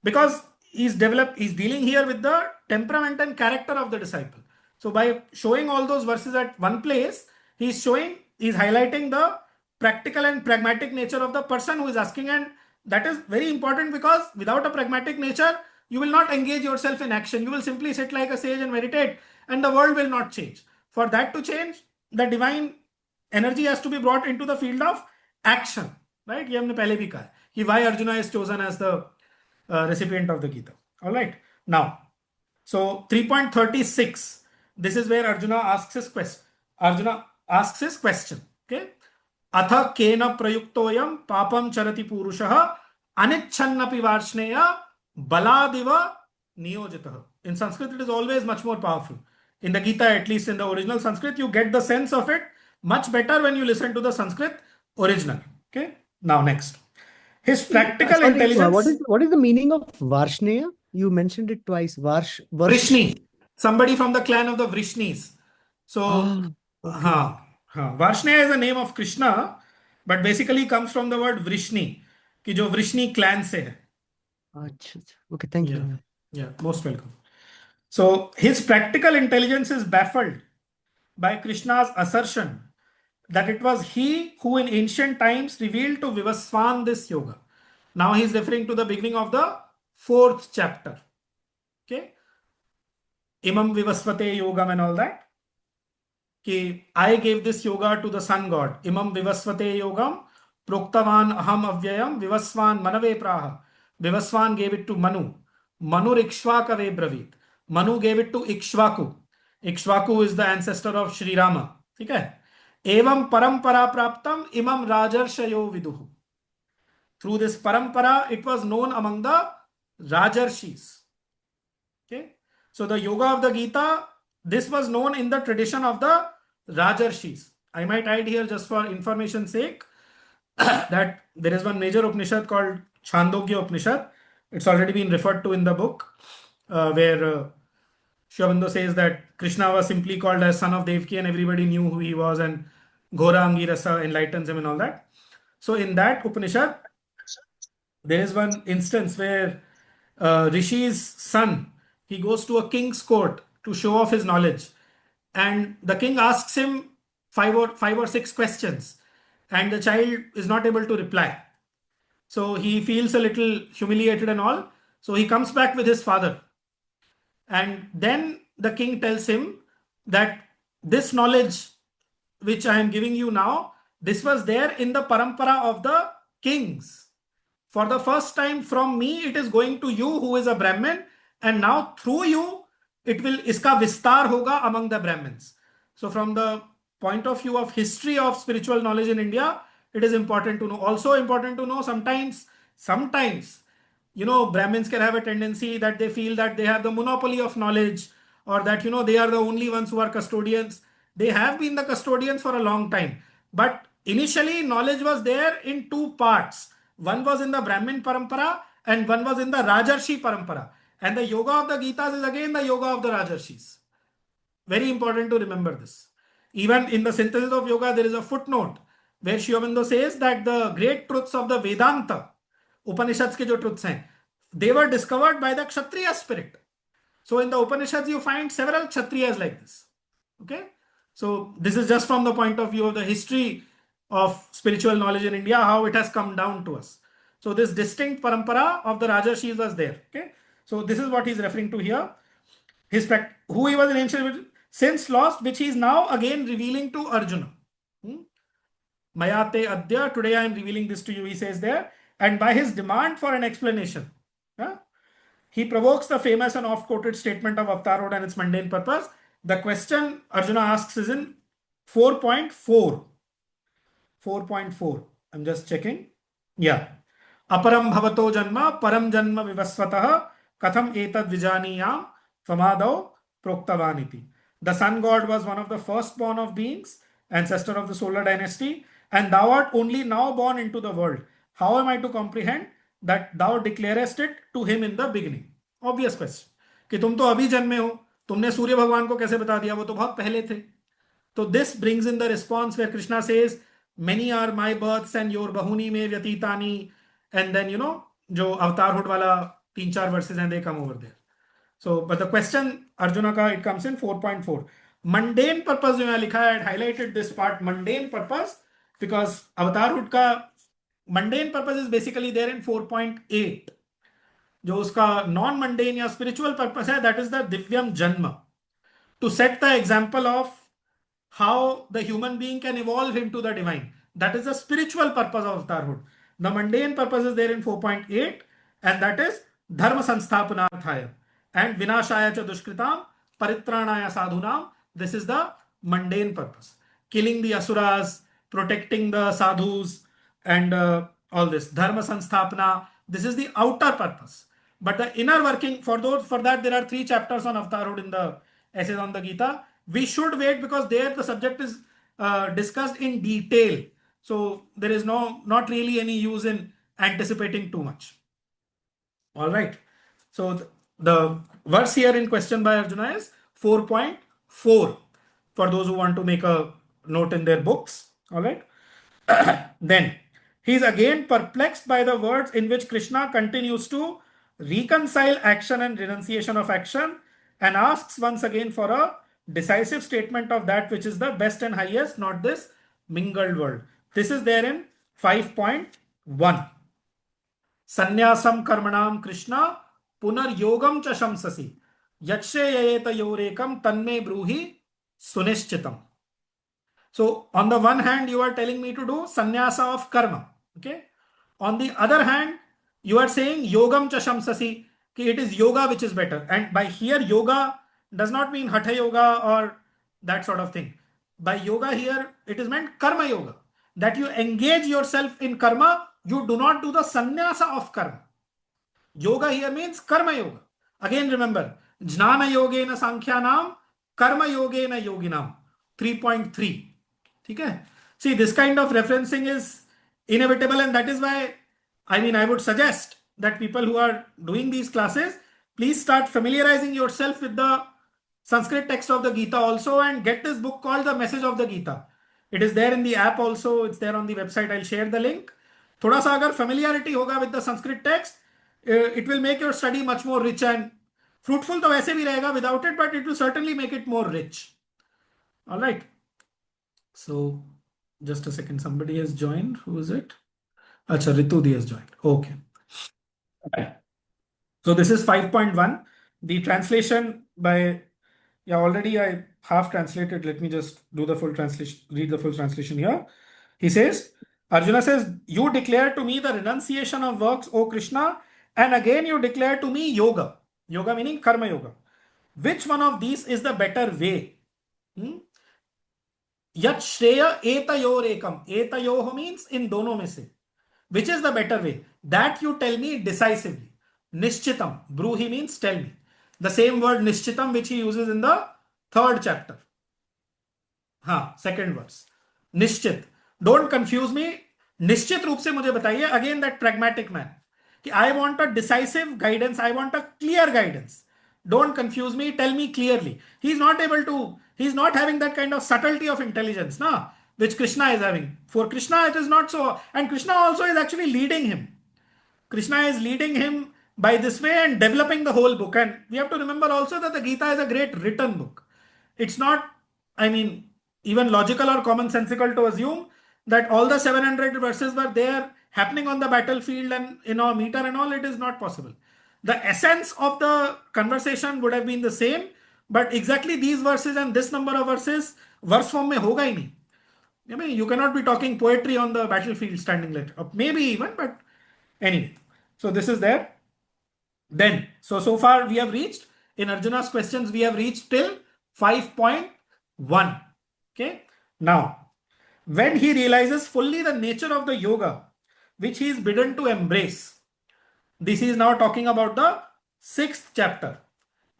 Because he's dealing here with the temperament and character of the disciple. So by showing all those verses at one place, he's highlighting the practical and pragmatic nature of the person who is asking. And that is very important, because without a pragmatic nature, you will not engage yourself in action. You will simply sit like a sage and meditate, and the world will not change. For that to change, the divine energy has to be brought into the field of action. Right? ये हमने पहले भी कहा कि why Arjuna is chosen as the recipient of the Gita. All right. Now, so 3.36. This is where Arjuna asks his question. Okay. Atha kena prayuktoyam papam charati purushah anichhannapi varshneya baladiva niyojitah. In Sanskrit, it is always much more powerful. In the Gita, at least in the original Sanskrit, you get the sense of it much better when you listen to the Sanskrit original. Okay. Now, next. His practical Sorry, intelligence. what is the meaning of Varshneya? You mentioned it twice. Vrishni. Somebody from the clan of the Vrishnis. So, okay. Varshneya is the name of Krishna, but basically comes from the word Vrishni, कि जो Vrishni clan से है. अच्छा, okay, thank you. Yeah, most welcome. So his practical intelligence is baffled by Krishna's assertion that it was he who in ancient times revealed to Vivaswan this yoga. Now he is referring to the beginning of the 4th chapter. Okay. Imam Vivasvate yogam and all that. कि I gave this yoga to the sun god. Imam Vivasvate yogam proktavan aham avyayam Vivaswan manave praha. Vivaswan gave it to Manu. Manu Ikshvakave bravit. Manu gave it to Ikshvaku. Ikshvaku is the ancestor of Sri Rama. ठीक है. Evam parampara praptam imam rajarshayo viduhu. Through this parampara, it was known among the Rajarshis. Okay. So the yoga of the Gita, this was known in the tradition of the Rajarshis. I might add here, just for information's sake, that there is one major Upanishad called Chandogya Upanishad, It's already been referred to in the book, where Sri Aurobindo says that Krishna was simply called as son of Devaki and everybody knew who he was, and Ghora Angirasa enlightens him and all that. So in that Upanishad, there is one instance where Rishi's son, he goes to a king's court to show off his knowledge, and the king asks him five or six questions, and the child is not able to reply. So he feels a little humiliated and all. So he comes back with his father, and then the king tells him that this knowledge which I am giving you now, this was there in the parampara of the kings. For the first time from me, it is going to you who is a Brahmin, and now through you, it will iska vistar hoga among the Brahmins. So from the point of view of history of spiritual knowledge in India, it is important to know. Also important to know, sometimes, Brahmins can have a tendency that they feel that they have the monopoly of knowledge, or that, they are the only ones who are custodians. They have been the custodians for a long time. But initially, knowledge was there in two parts. One was in the Brahmin parampara and one was in the Rajarshi parampara. And the yoga of the Gitas is again the yoga of the Rajarshis. Very important to remember this. Even in the synthesis of yoga, there is a footnote where Sri Aurobindo says that the great truths of the Vedanta, Upanishads ke jo truths hain, they were discovered by the Kshatriya spirit. So in the Upanishads, you find several Kshatriyas like this. Okay. So this is just from the point of view of the history of spiritual knowledge in India, how it has come down to us. So this distinct parampara of the Rajarshis was there. Okay. So this is what he's referring to here. Who he was in ancient since lost, which he is now again revealing to Arjuna. Mayate Adya, today I am revealing this to you, he says there. And by his demand for an explanation, he provokes the famous and oft-quoted statement of Avtarhood and its mundane purpose. The question Arjuna asks is in 4.4. 4.4. I'm just checking. Yeah. Aparam bhavato janma, param janma vivasvatah, katham etad vijaniyam, tvamadav proktavaniti. The sun god was one of the firstborn of beings, ancestor of the solar dynasty, and thou art only now born into the world. How am I to comprehend that thou declarest it to him in the beginning? Obvious question. कि तुम तो अभी जन्मे हो, तुमने सूर्य भगवान को कैसे बता दिया, वो तो बहुत पहले थे. So this brings in the response where Krishna says, many are my births and your bahuni me vyatitani, and then जो अवतारहुड वाला 3-4 verses and they come over there. So but the question Arjuna ka, it comes in 4.4. Mundane purpose जो यहाँ लिखा है, I had highlighted this part, mundane purpose, because अवतारहुड का mundane purpose is basically there in 4.8. जो उसका non mundane या spiritual purpose है, that is the divyam janma, to set the example of how the human being can evolve into the divine. That is the spiritual purpose of Avtarhood. The mundane purpose is there in 4.8, and that is dharma sansthapanarthaya and vinashaya cha dushkritam paritranaya sadhunam. This is the mundane purpose. Killing the asuras, protecting the sadhus, and all this. Dharma sanstapana. This is the outer purpose. But the inner working, for that there are 3 chapters on Avtarhood in the Essays on the Gita. We should wait because there the subject is discussed in detail. So there is not really any use in anticipating too much. All right. So the verse here in question by Arjuna is 4.4 for those who want to make a note in their books. All right. Then he is again perplexed by the words in which Krishna continues to reconcile action and renunciation of action, and asks once again for a decisive statement of that which is the best and highest, not this mingled world. This is there in 5.1. Sannyasam karmanam Krishna punar yogam cha shamsasi yakshe yayeta yorekam tanme bruhi sunishchitam. So on the one hand, you are telling me to do sannyasa of karma. Okay. On the other hand, you are saying yogam cha shamsasi, it is yoga which is better. And by here, yoga does not mean hatha yoga or that sort of thing. By yoga here, it is meant karma yoga. That you engage yourself in karma, you do not do the sannyasa of karma. Yoga here means karma yoga. Again, remember, jnana yogena sankhyanam, karma yogena yoginam. 3.3. Okay? See, this kind of referencing is inevitable, and that is why, I would suggest that people who are doing these classes, please start familiarizing yourself with the Sanskrit text of the Gita also, and get this book called The Message of the Gita. It is there in the app also, it's there on the website. I'll share the link. थोड़ा सा अगर familiarity होगा with the Sanskrit text, it will make your study much more rich and fruitful. तो वैसे भी रहेगा without it, but it will certainly make it more rich. All right. So just a second, somebody has joined. Who is it? Acha, Ritudi has joined. Okay. Right. So this is 5.1. The translation by, yeah, already I half translated. Let me just do the full translation, read the full translation here. He says, Arjuna says, you declare to me the renunciation of works, O Krishna, and again you declare to me yoga. Yoga meaning karma yoga. Which one of these is the better way? Yat shreya etayor ekam. Etayoh means in dono mein se. Which is the better way? That you tell me decisively. Nishchitam. Bruhi means tell me. The same word nishchitam which he uses in the 3rd chapter. Second verse. Nishchit. Don't confuse me. निश्चित रूप से मुझे बताइए, again that pragmatic man, कि I want a decisive guidance, I want a clear guidance. Don't confuse me, tell me clearly. He's not having that kind of subtlety of intelligence, which Krishna is having. For Krishna, it is not so. And Krishna also is actually leading him. Krishna is leading him by this way and developing the whole book. And we have to remember also that the Gita is a great written book. It's not, even logical or commonsensical to assume that all the 700 verses were there happening on the battlefield and in a meter and all. It is not possible. The essence of the conversation would have been the same, but exactly these verses and this number of verses verse form mein hoga hi nahi. You cannot be talking poetry on the battlefield standing like, maybe even, but anyway. So this is there. Then, so far we have reached, in Arjuna's questions, we have reached till 5.1. Okay. Now, when he realizes fully the nature of the yoga, which he is bidden to embrace, this is now talking about the 6th chapter,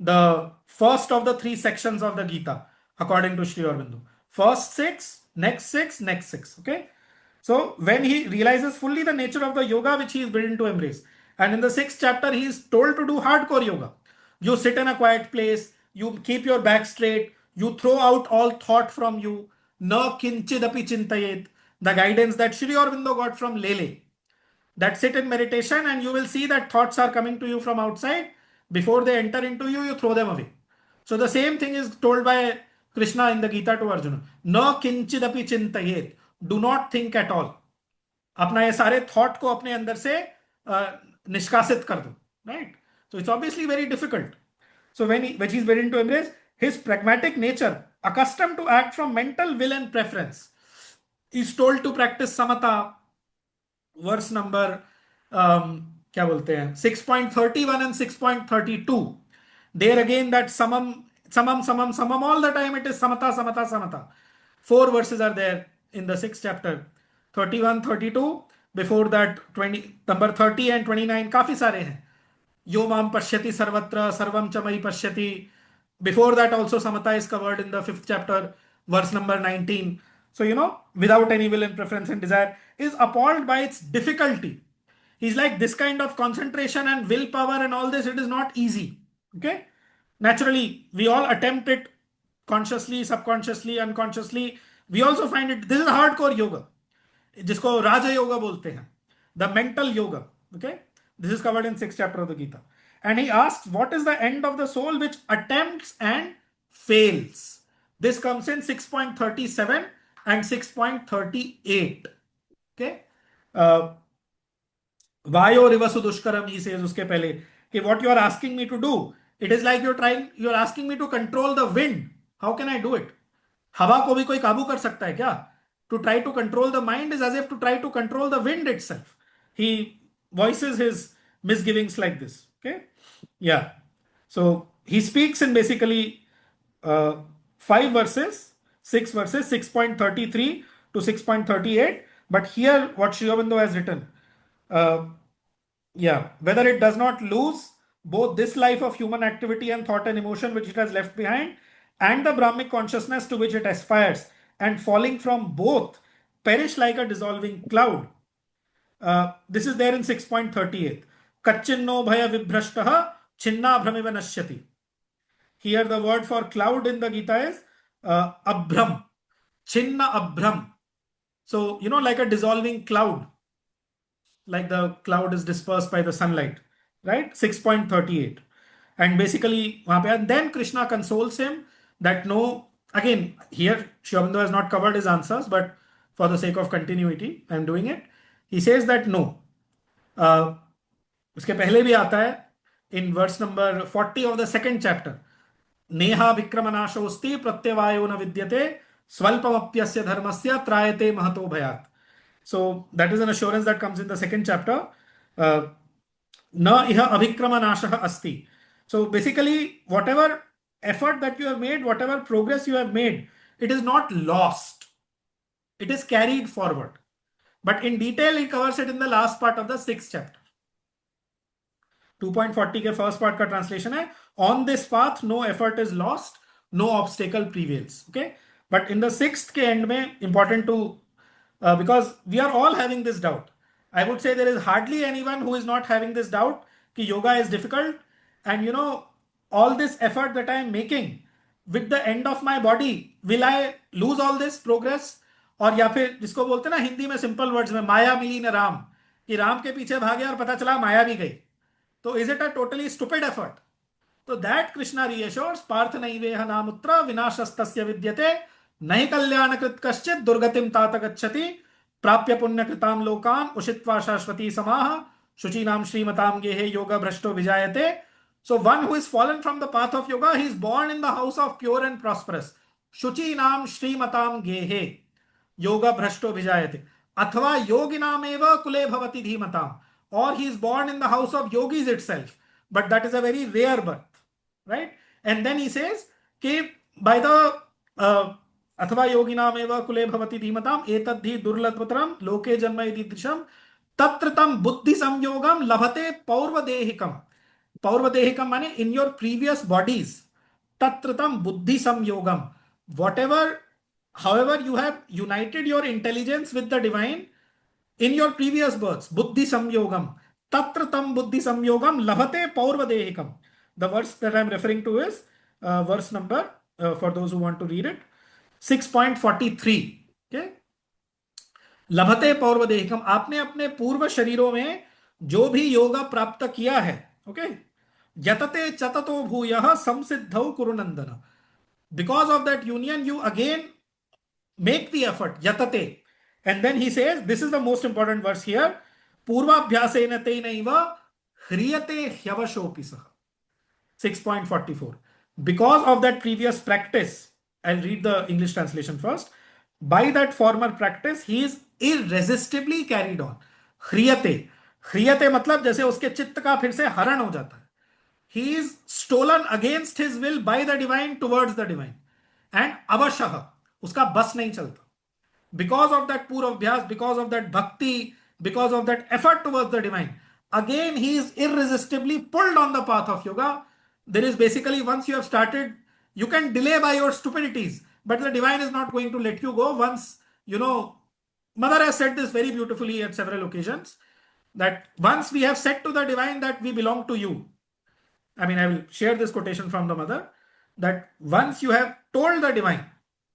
the first of the 3 sections of the Gita, according to Sri Aurobindo. First 6, next 6, next 6. Okay. So when he realizes fully the nature of the yoga which he is bidden to embrace, and in the 6th chapter he is told to do hardcore yoga. You sit in a quiet place, you keep your back straight, you throw out all thought from you. Na kinchidapi chintayet, the guidance that Sri Aurobindo got from Lele. That sit in meditation and you will see that thoughts are coming to you from outside. Before they enter into you, you throw them away. So the same thing is told by Krishna in the Gita to Arjuna. Na kinchidapi chintayet, do not think at all. अपना ये सारे thought को अपने अंदर से निष्कासित कर दो. Right? So it's obviously very difficult. So when he's willing to embrace his pragmatic nature, accustomed to act from mental will and preference, is told to practice samatha. Verse number 6.31 and 6.32. There again that samam, all the time it is samatha. 4 verses are there in the 6th chapter. 31, 32. Before that, number 30 and 29 काफी सारे हैं. Yo mam pashyati sarvatra sarvam chamai pashyati. Before that also samatha is covered in the 5th chapter, verse number 19. So, without any will and preference and desire, is appalled by its difficulty. He's like, this kind of concentration and willpower and all this, it is not easy. Okay. Naturally, we all attempt it consciously, subconsciously, unconsciously. We also find it, this is hardcore yoga. जिसको Raja Yoga बोलते हैं. The mental yoga. Okay. This is covered in 6th chapter of the Gita. And he asks, what is the end of the soul which attempts and fails? This comes in 6.37 and 6.38. Okay. Vayo rivasu dushkaram, he says uske pehle. Okay, what you are asking me to do, it is like you're asking me to control the wind. How can I do it? हवा को भी कोई काबू कर सकता है क्या? To try to control the mind is as if to try to control the wind itself. He voices his misgivings like this. Okay. Yeah. So he speaks in basically 5 verses, 6 verses, 6.33 to 6.38. But here what Sri Aurobindo has written, whether it does not lose both this life of human activity and thought and emotion which it has left behind, and the Brahmic consciousness to which it aspires, and falling from both, perish like a dissolving cloud. This is there in 6.38. Kachinno bhaya vibhrashtah chinnabhramiva nashyati. Here the word for cloud in the Gita is abhram, chinna abhram. So, like a dissolving cloud, like the cloud is dispersed by the sunlight, right? 6.38. And basically, then Krishna consoles him that no, again, here Sri Aurobindo has not covered his answers, but for the sake of continuity, I'm doing it. He says that no. उसके पहले भी आता है in verse number 40 of the second chapter. Neha विक्रमनाशोस्ति प्रत्यवायो न विद्यते स्वल्पमप्यस्य धर्मस्य त्रायते महतो भयात्. So that is an assurance that comes in the second chapter. Na iha abhikramanashah asti. So basically, whatever effort that you have made, whatever progress you have made, it is not lost. It is carried forward. But in detail, he covers it in the last part of the sixth chapter. 2.40 के first part का translation है, on this path no effort is lost, no obstacle prevails. Okay, but in the sixth के end में important to, because we are all having this doubt. I would say there is hardly anyone who is not having this doubt कि yoga is difficult, and all this effort that I am making, with the end of my body, will I lose all this progress? और या फिर जिसको बोलते हैं ना हिंदी में simple words में, माया मिली न राम, कि राम के पीछे भागे और पता चला माया भी गई. तो is it a totally stupid effort? तो दैट कृष्णा रीएश्योर्स, पार्थ नैवेह नामुत्र विनाशस्तस्य विद्यते नहि कल्याणकृत कश्चित् दुर्गतिम तात गच्छति प्राप्य पुण्यकृतां लोकान् उषित्वा शाश्वती समाः शुचीनां श्रीमतां गेहे योग भ्रष्टो विजायते. So one who is fallen from the path of yoga, he is born in the house of pure and prosperous. शुचीनां श्रीमतां गेहे yoga bhrashto vijayate. अथवा योगिनामेव कुले भवति धीमताम्. Or he is born in the house of yogis itself, but that is a very rare birth, right? And then he says कि by the अथवा योगिनामेव कुले भवति धीमताम् एतद्धि दुर्लभतरं लोके जन्म ईदृशं तत्र तं बुद्धि संयोगम लभते पौर्वदेहिकम. पौर्वदेहिकम माने in your previous bodies. तत्र तं बुद्धि संयोगम. Whatever, however you have united your intelligence with the divine in your previous births, buddhi samyogam, tatra tam buddhi samyogam labhate paurvadehikam. The verse that I'm referring to is verse number, for those who want to read it, 6.43. Okay, लभते पौर्वदेहिकम, आपने अपने पूर्व शरीरों में जो भी योगा प्राप्त किया है, ओके, यतते चततो भूयः संसिद्धौ कुरुनंदन. Because of that union, you again make the effort, yatate. And then he says, this is the most important verse here, Purvabhyasena tenaiva hriyate hyavashopisah. 6.44. Because of that previous practice, I'll read the English translation first. By that former practice, he is irresistibly carried on. ह्रियते, ह्रियते मतलब जैसे उसके चित्त का फिर से हरण हो जाता है. He is stolen against his will by the divine towards the divine. And avashah, उसका बस नहीं चलता. Because of that purvabhyas, because of that bhakti, because of that effort towards the divine, again he is irresistibly pulled on the path of yoga. There is basically, once you have started, you can delay by your stupidities, but the divine is not going to let you go. Once, Mother has said this very beautifully at several occasions, that once we have said to the divine that we belong to you, I mean, I will share this quotation from the Mother, that once you have told the divine,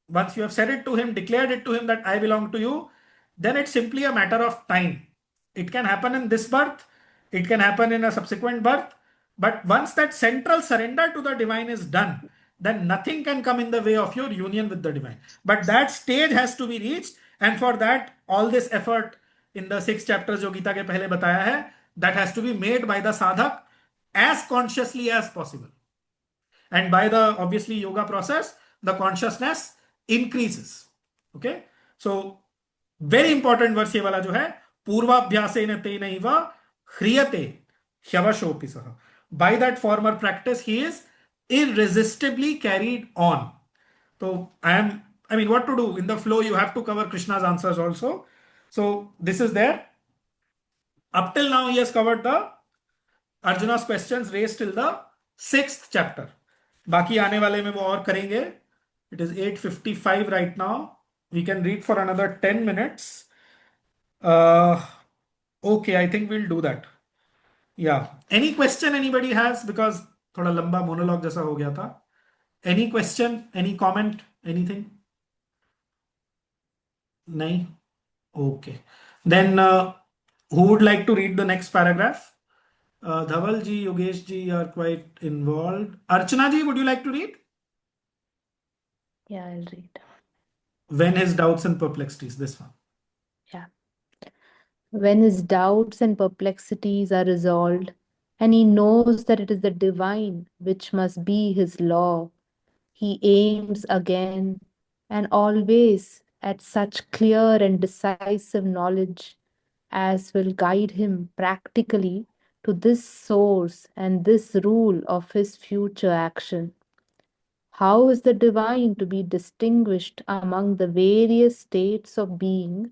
once you have said it to him, declared it to him that I belong to you, then it's simply a matter of time. It can happen in this birth, it can happen in a subsequent birth, but once that central surrender to the divine is done, then nothing can come in the way of your union with the divine. But that stage has to be reached, and for that, all this effort in the 6 chapters जो गीता के पहले बताया है, that has to be made by the sadhak as consciously as possible. And by the, obviously, yoga process, the consciousness increases. Okay, so very important verse ये वाला जो है, पूर्वाभ्यासेन तेनैव ह्रियते ह्यवशोऽपिसः. By that former practice, he is irresistibly carried on. So I mean, what to do in the flow? You have to cover Krishna's answers also. So this is there. Up till now, he has covered the Arjuna's questions raised till the 6th chapter. बाकी आने वाले में वो और करेंगे. It is 8:55 right now. We can read for another 10 minutes. Okay, I think we'll do that. Yeah. Any question anybody has? Because थोड़ा लंबा monologue जैसा हो गया था. Any question? Any comment? Anything? नहीं? Okay. Then who would like to read the next paragraph? Dhaval ji, Yogesh ji are quite involved. Archana ji, would you like to read? Yeah, I'll read. When his doubts and perplexities, this one. Yeah. When his doubts and perplexities are resolved, and he knows that it is the divine which must be his law, he aims again and always at such clear and decisive knowledge as will guide him practically to this source and this rule of his future action. How is the divine to be distinguished among the various states of being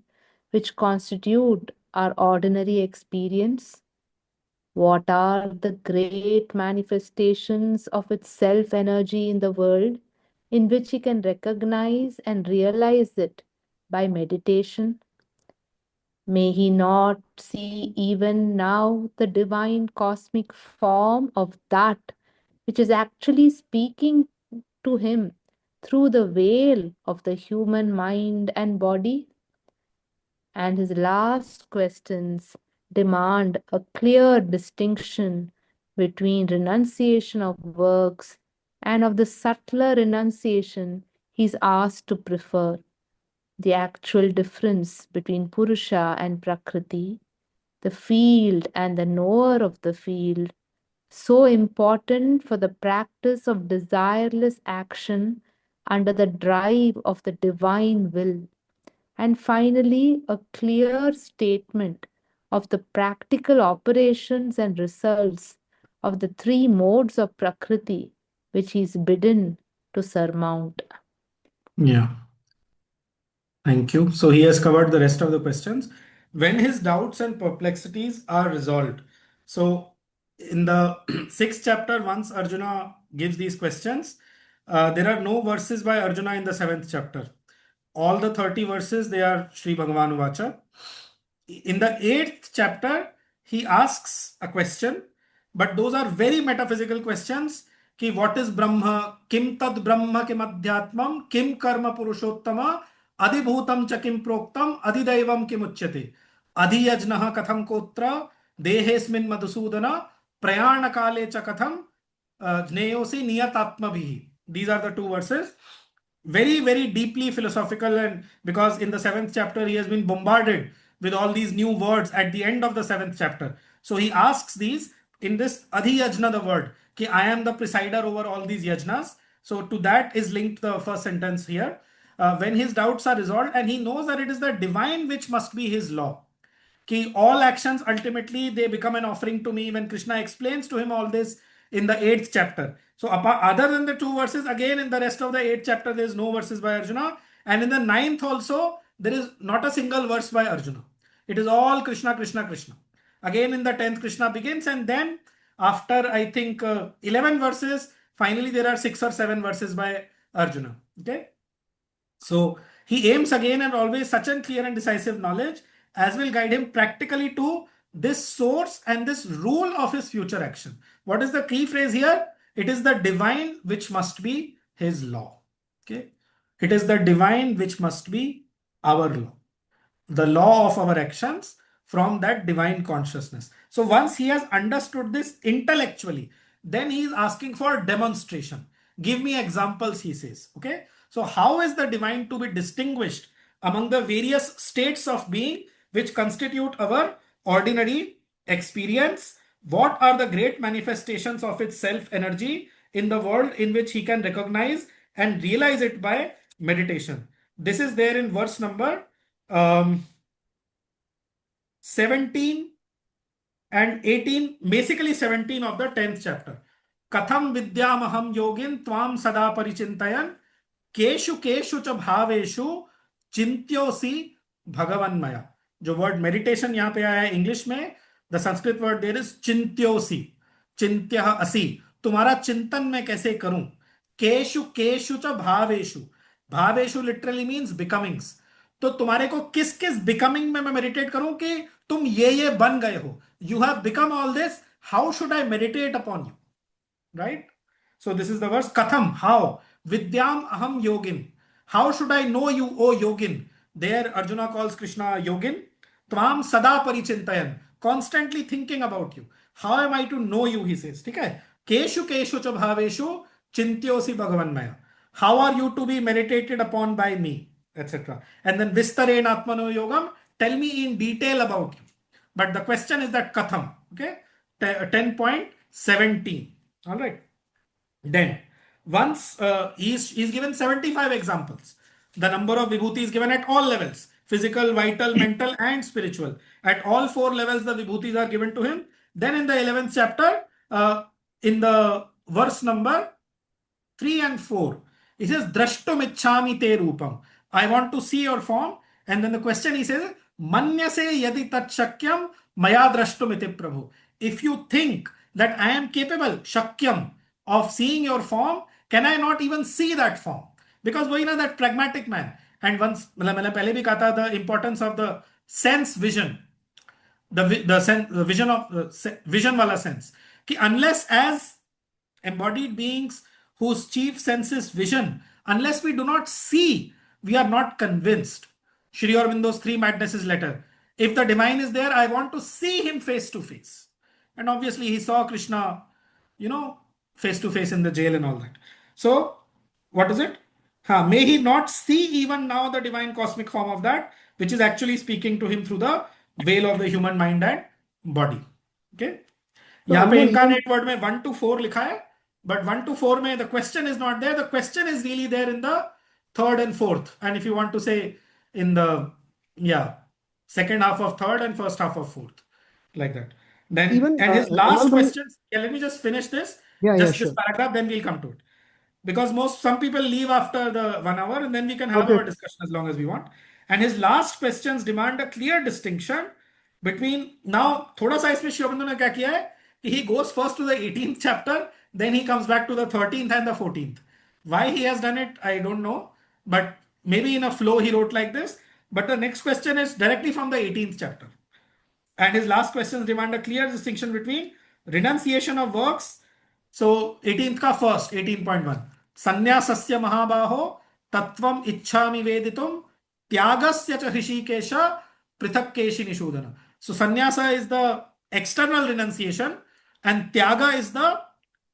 which constitute our ordinary experience? What are the great manifestations of its self energy in the world in which he can recognize and realize it by meditation? May he not see even now the divine cosmic form of that which is actually speaking to him through the veil of the human mind and body? And his last questions demand a clear distinction between renunciation of works and of the subtler renunciation he is asked to prefer, the actual difference between Purusha and Prakriti, the field and the knower of the field, so important for the practice of desireless action under the drive of the divine will. And finally, a clear statement of the practical operations and results of the three modes of Prakriti which he is bidden to surmount. Yeah. Thank you. So he has covered the rest of the questions. When his doubts and perplexities are resolved. So in the sixth chapter, once Arjuna gives these questions, there are no verses by Arjuna in the seventh chapter. All the 30 verses, they are Sri Bhagavan Vacha. In the eighth chapter, he asks a question, but those are very metaphysical questions. कि what is Brahma, kim tad Brahma kim adhyatmam, kim karma purushottama, adhibhutam cha kim proktam, adhidaivam kim uchyate, adhiyajnaha katham kotra, dehesmin madhusudana, prayana kale cha katham, jneyosi niyatatma bhihi. These are the two verses. Very, very deeply philosophical, and because in the seventh chapter he has been bombarded with all these new words at the end of the seventh chapter. So he asks these in this Adhi Yajna, the word, ki I am the presider over all these yajnas. So to that is linked the first sentence here. When his doubts are resolved and he knows that it is the divine which must be his law. Ki all actions ultimately they become an offering to me. When Krishna explains to him all this in the eighth chapter. So other than the two verses, again in the rest of the eighth chapter, there is no verses by Arjuna. And in the ninth also, there is not a single verse by Arjuna. It is all Krishna, Krishna, Krishna. Again in the 10th, Krishna begins, and then after I think 11 verses, finally there are 6 or 7 verses by Arjuna. Okay. So he aims again and always such a clear and decisive knowledge as will guide him practically to this source and this rule of his future action. What is the key phrase here? It is the divine which must be his law. Okay. It is the divine which must be our law, the law of our actions from that divine consciousness. So once he has understood this intellectually, then he is asking for demonstration. Give me examples, he says. Okay. So how is the divine to be distinguished among the various states of being which constitute our ordinary experience? What are the great manifestations of its self energy in the world in which he can recognize and realize it by meditation? This is there in verse number 17 and 18, basically 17 of the 10th chapter. Katham vidyamaham yogin tvam sada parichintayan keshu keshu cha bhaveshu chintyosi bhagavanmaya. जो word meditation यहां पे आया है English में, the Sanskrit word there is चिंत्योसी, चिंत्य असी, तुम्हारा चिंतन मैं कैसे करूं. केशु केशु च भावेशु, भावेशु लिटरली मीन्स बिकमिंग्स. तो तुम्हारे को किस किस बिकमिंग में मैं मेडिटेट करूं कि तुम ये बन गए हो. You have become all this how should I meditate upon you? Right? So this is the verse Katham, how? Vidyam aham yogin. How should I know you, O yogin? There Arjuna calls Krishna yogin. Tvam sada parichintayan. Constantly thinking about you. How am I to know you, he says. Okay? Keshu keshu cha bhaveshu chintyosi bhagavanmaya. How are you to be meditated upon by me? Etc. And then Vistarein Atmano Yogam, tell me in detail about you. But the question is that Katham. Okay? 10.17. All right. Then, once he's given 75 examples, the number of vibhuti is given at all levels: physical, vital, mental, and spiritual. At all four levels, the vibhutis are given to him. Then, in the 11th chapter, in the verse number 3 and 4, he says, Drashtum ichhami te rupam. I want to see your form. And then the question he says, Manyase yadi tat shakyam maya drashtum iti prabhu. If you think that I am capable, shakyam, of seeing your form, can I not even see that form? Because we know that pragmatic man. And once, मैंने पहले भी कहा था, the importance of the sense vision, the vision of vision wala sense, कि unless as embodied beings whose chief sense is vision, unless we do not see, we are not convinced. Shri Aurobindo's Three Madnesses letter. If the divine is there, I want to see him face to face. And obviously he saw Krishna, face to face in the jail and all that. So, what is it? May he not see even now the divine cosmic form of that, which is actually speaking to him through the veil of the human mind and body. Okay? So, यहाँ पे even incarnate word में 1 to 4 लिखा है, but 1 to 4 में the question is not there. The question is really there in the third and fourth. And if you want to say in the second half of third and first half of fourth, like that. Then even and his last Ramal Bhai, questions. Let me just finish this. yeah, Just sure. this paragraph, then we'll come to it. Because some people leave after the 1 hour, and then we can have Okay. our discussion as long as we want. And his last questions demand a clear distinction between now. थोड़ा सा इसमें श्री अरविंदो ने क्या किया है कि he goes first to the 18th chapter, then he comes back to the 13th and the 14th. Why he has done it, I don't know, but maybe in a flow he wrote like this. But the next question is directly from the 18th chapter. And his last questions demand a clear distinction between renunciation of works. So 18th ka first, 18.1. Sannyasasya mahabaho tattvam ichhami veditum tyagasya cha hrishikesha prithakkeshi nishudana. So sannyasa is the external renunciation and tyaga is the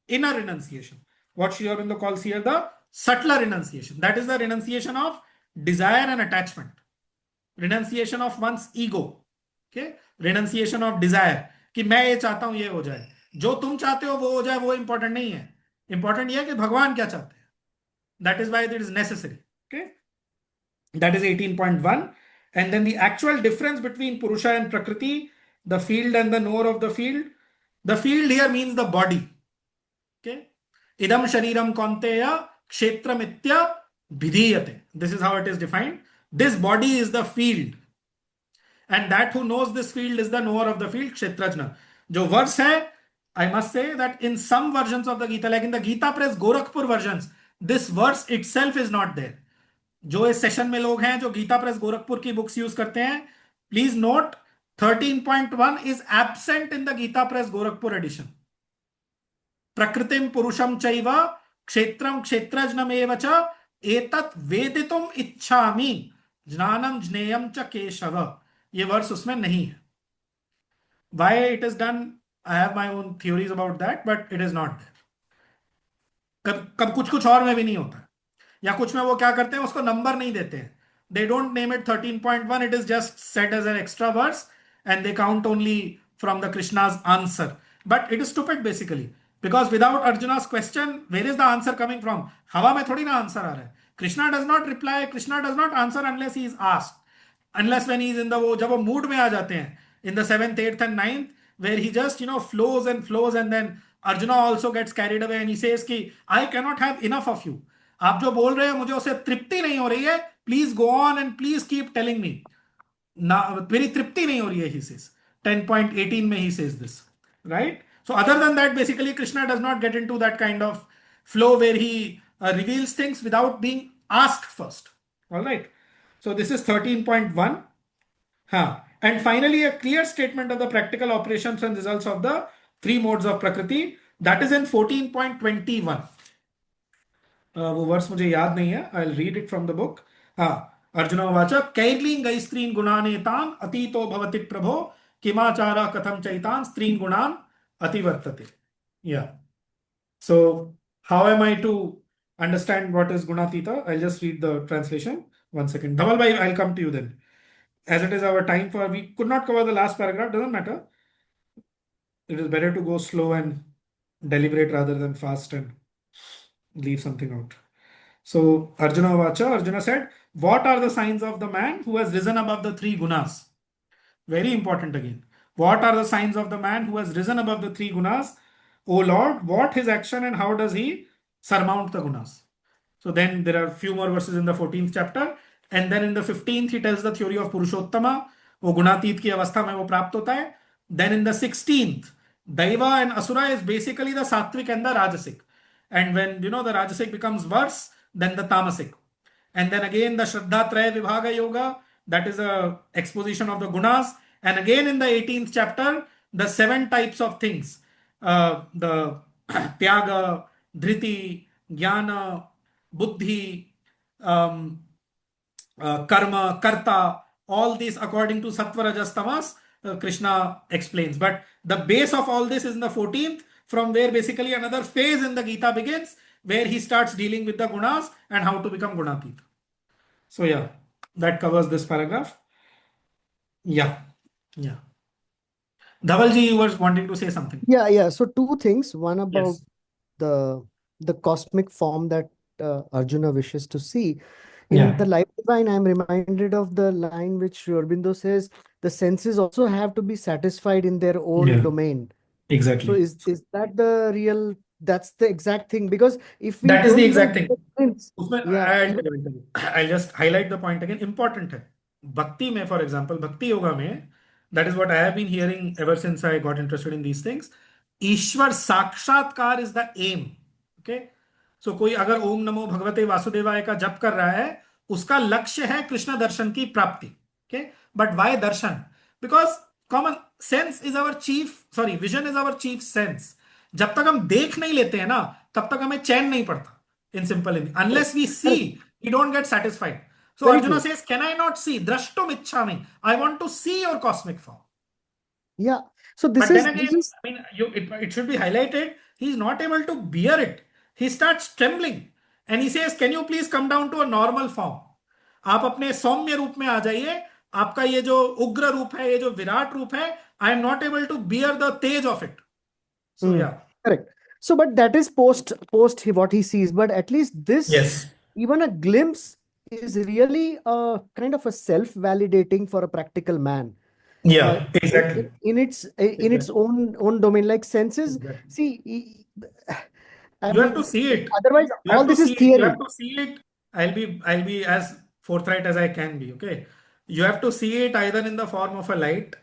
inner renunciation. What Sri Aurobindo calls here the subtler renunciation. That is the renunciation of desire and attachment. Renunciation of one's ego. Okay? Renunciation of desire. कि मैं ये चाहता हूं ये हो जाए, जो तुम चाहते हो वो हो जाए, वो इंपॉर्टेंट नहीं है. इंपॉर्टेंट ये है कि भगवान क्या चाहते हैं. That is why it is necessary. Okay? That is 18.1. And then the actual difference between Purusha and Prakriti, the field and the knower of the field. The field here means the body. Okay? Idam shariram kaunteya kshetramitya vidhiyate. This is how it is defined. This body is the field. And that who knows this field is the knower of the field, Kshetrajna. जो verse है, I must say that in some versions of the Gita, like in the Gita Press Gorakhpur versions, this verse itself is not there. जो इस session में लोग हैं जो Gita press Gorakhpur की books use करते हैं, please note 13.1 is absent in the Gita Press Gorakhpur edition. प्रकृतिम पुरुषम चैव क्षेत्रम क्षेत्रज्ञमेव च एतत् वेदितुम इच्छामि ज्ञानम ज्ञेयम च केशव. ये वर्स उसमें नहीं है. Why it is done, I have my own theories about that, but it is not there. कब कुछ कुछ और में भी नहीं होता, या कुछ में वो क्या करते हैं, उसको नंबर नहीं देते हैं. They don't name it 13.1. It is just said as an extra verse, and they count only from the Krishna's answer. But it is stupid basically, because without Arjuna's question, where is the answer coming from? हवा में थोड़ी ना answer आ रहा है. Krishna does not reply. Krishna does not answer unless he is asked. Unless when he is in the जब वो mood में आ जाते हैं, in the 7th, 8th and 9th, where he just flows and flows, and then Arjuna also gets carried away and he says कि I cannot have enough of you. आप जो बोल रहे हैं मुझे उससे तृप्ति नहीं हो रही है. Please go on and please keep telling me. ना मेरी तृप्ति नहीं हो रही है, he says. 10.18 में he says this, right? So other than that, basically Krishna does not get into that kind of flow where he reveals things without being asked first. All right. So this is 13.1. And finally, a clear statement of the practical operations and results of the three modes of Prakriti. That is in 14.21. वो verse मुझे याद नहीं है. I'll read it from the book. हाँ, अर्जुन उवाच कैर्लीं गैस्त्रीन् गुणानेतान् अतीतो भवति प्रभो किमाचारा कथं चैतान् स्त्रीन् गुणान् अतिवर्तते. Yeah. So how am I to understand what is Gunatita? I'll just read the translation. 1 second. Dhaval bhai, I'll come to you then. As it is our time for, we could not cover the last paragraph, doesn't matter. It is better to go slow and deliberate rather than fast and leave something out. So Arjuna Vacha, Arjuna said, what are the signs of the man who has risen above the three gunas? Very important again. What are the signs of the man who has risen above the three gunas? O Lord, what his action and how does he surmount the gunas? So then there are few more verses in the 14th chapter. And then in the 15th, he tells the theory of Purushottama. वो गुणातीत की अवस्था में वो प्राप्त होता है. Then in the 16th, Daiva and Asura is basically the Sattvic and the Rajasic. And when the Rajasic becomes worse, then the Tamasic. And then again the Shraddha Traya Vibhaga Yoga, that is a exposition of the gunas. And again in the 18th chapter, the 7 types of things. The Tyaga, Dhriti, Jnana, Buddhi, Karma, Karta, all these according to Sattva, Rajas, Tamas, Krishna explains. But the base of all this is in the 14th, from where basically another phase in the Gita begins, where he starts dealing with the gunas and how to become Gunatita. So yeah, that covers this paragraph. Yeah. Dhavalji, you were wanting to say something. Yeah. So two things. One about Yes. the cosmic form that Arjuna wishes to see. In Yeah. the Life Divine, I'm reminded of the line which Sri Aurobindo says, the senses also have to be satisfied in their own Yeah. domain. So Exactly. is that the real, that's the exact thing? Because if we That is the don't exact even thing. sense, उसमें yeah, I'll just highlight the point again. Important है. Bhakti में, for example, Bhakti Yoga में, that is what I have been hearing ever since I got interested in these things. ईश्वर साक्षात्कार is the aim. Okay? So कोई अगर ओम नमो भगवते वासुदेवाय का जप कर रहा है, उसका लक्ष्य है कृष्ण दर्शन की प्राप्ति. Okay? But why darshan? Because common sense is our chief, vision is our chief sense. जब तक हम देख नहीं लेते हैं ना, तब तक हमें चैन नहीं पड़ता. In simple Hindi. Unless we see, we don't get satisfied. So Very Arjuna true. says, can I not see? Drashtum ichchami. I want to see your cosmic form. Yeah. So this But is then again, I mean, it should be highlighted. He's not able to bear it. He starts trembling. And he says, can you please come down to a normal form? आप अपने सौम्य रूप में आ जाइए. आपका ये जो उग्र रूप है, ये जो विराट रूप है, I am not able to bear the tej of it. So yeah. correct. So, but that is post what he sees. But at least this, Yes. even a glimpse, is really a kind of a self-validating for a practical man. Yeah, exactly. In its own domain, like senses. Exactly. See, I You have mean, to see it. otherwise, You all have to this is see it. You theory. have to see it. I'll be as forthright as I can be. Okay. You have to see it either in the form of a light,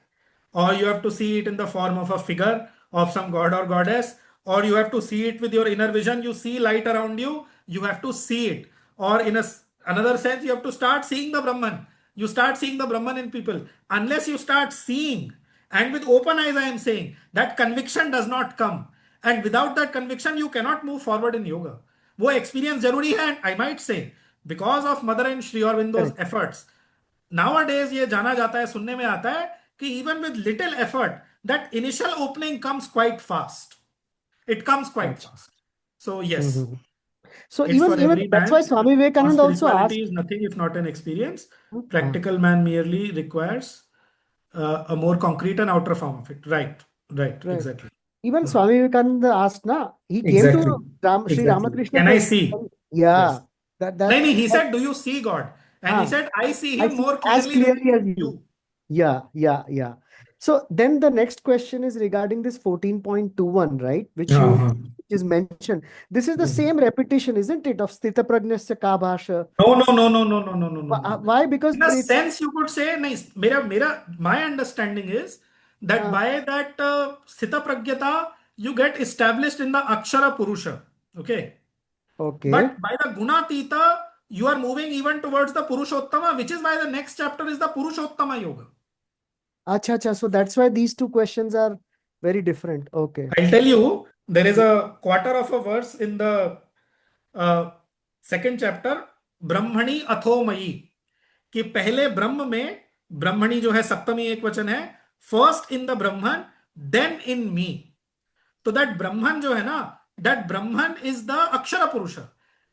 or you have to see it in the form of a figure of some god or goddess, or you have to see it with your inner vision. You see light around you. You have to see it. Or in another sense, you have to start seeing the Brahman. You start seeing the Brahman in people. Unless you start seeing, and with open eyes, I am saying that conviction does not come. And without that conviction, you cannot move forward in yoga. वो experience जरूरी है, I might say, because of Mother and Sri Aurobindo's efforts. Nowadays ये जाना जाता है, सुनने में आता है कि even with little effort, that initial opening comes quite fast. It comes quite fast. So yes, So it's even for every that's man. why Swami Vivekananda also asked. Spirituality is nothing if not an experience. Practical man merely requires a more concrete and outer form of it. Right. Exactly. Even Swami Vivekananda asked, na, he came Exactly. to Sri Exactly. Ramakrishna. Can I see? Yeah. Yes. That No, he said, do you see God? And he said, I see him more as clearly clearly than as you. you. Yeah. So then the next question is regarding this 14.21, right? Which is mentioned. This is the same repetition, isn't it? Of Sthita Pragnasya Ka Bhasha. No. Why? Because in a sense, you could say, my understanding is that by that Sthita Pragyata, you get established in the Akshara Purusha. Okay. But by the Gunatita, you are moving even towards the Purushottama, which is why the next chapter is the Purushottama Yoga. Acha. So that's why these two questions are Very different. Okay. I'll tell you, there is a quarter of a verse in the second chapter, ब्रह्मणि अथो मयि, कि पहले ब्रह्म में, ब्रह्मणि जो है सप्तमी एक वचन है, first in the Brahman then in me. तो दैट ब्रह्मन जो है ना, that Brahman is the Akshar Purush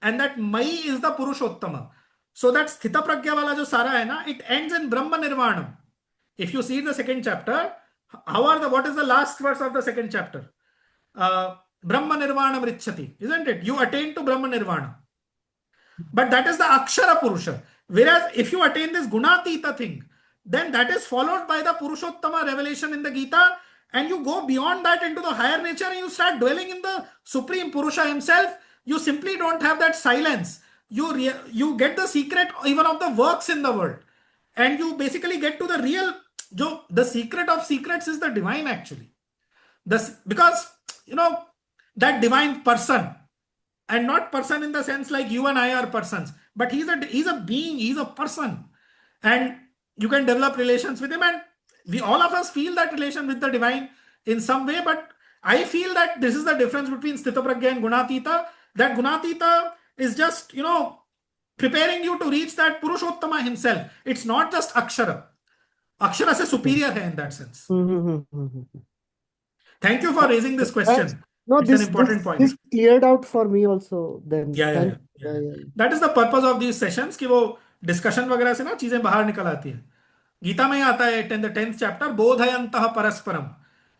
and that my is the Purushottam. So that स्थित प्रज्ञा वाला जो सारा है ना, इट एंड्स इन ब्रह्म निर्वाणम. If you see the second chapter, how are the, what is the last verse of the second chapter? Brahma Nirvana Richati, isn't it? You attain to Brahma Nirvana. But that is the Akshara Purusha. Whereas if you attain this Gunatita thing, then that is followed by the Purushottama revelation in the Gita, and you go beyond that into the higher nature and you start dwelling in the Supreme Purusha himself. You simply don't have that silence. You get the secret even of the works in the world. And you basically get to the real, the secret of secrets is the divine actually. Because, that divine person, and not person in the sense like you and I are persons, but he's a being, he's a person, and you can develop relations with him, and we all of us feel that relation with the divine in some way. But I feel that this is the difference between Sthita Pragya and Gunatita, that Gunatita is just, preparing you to reach that Purushottama himself. It's not just Akshara. Akshara se superior hai in that sense. Thank you for raising this question. No, It's an important point. this cleared out for me also then. Yeah. That is the purpose of these sessions, कि वो discussion वगैरह से ना चीजें बाहर निकल आती है. गीता में आता है in the 10th chapter, बोधयन्तः परस्परम.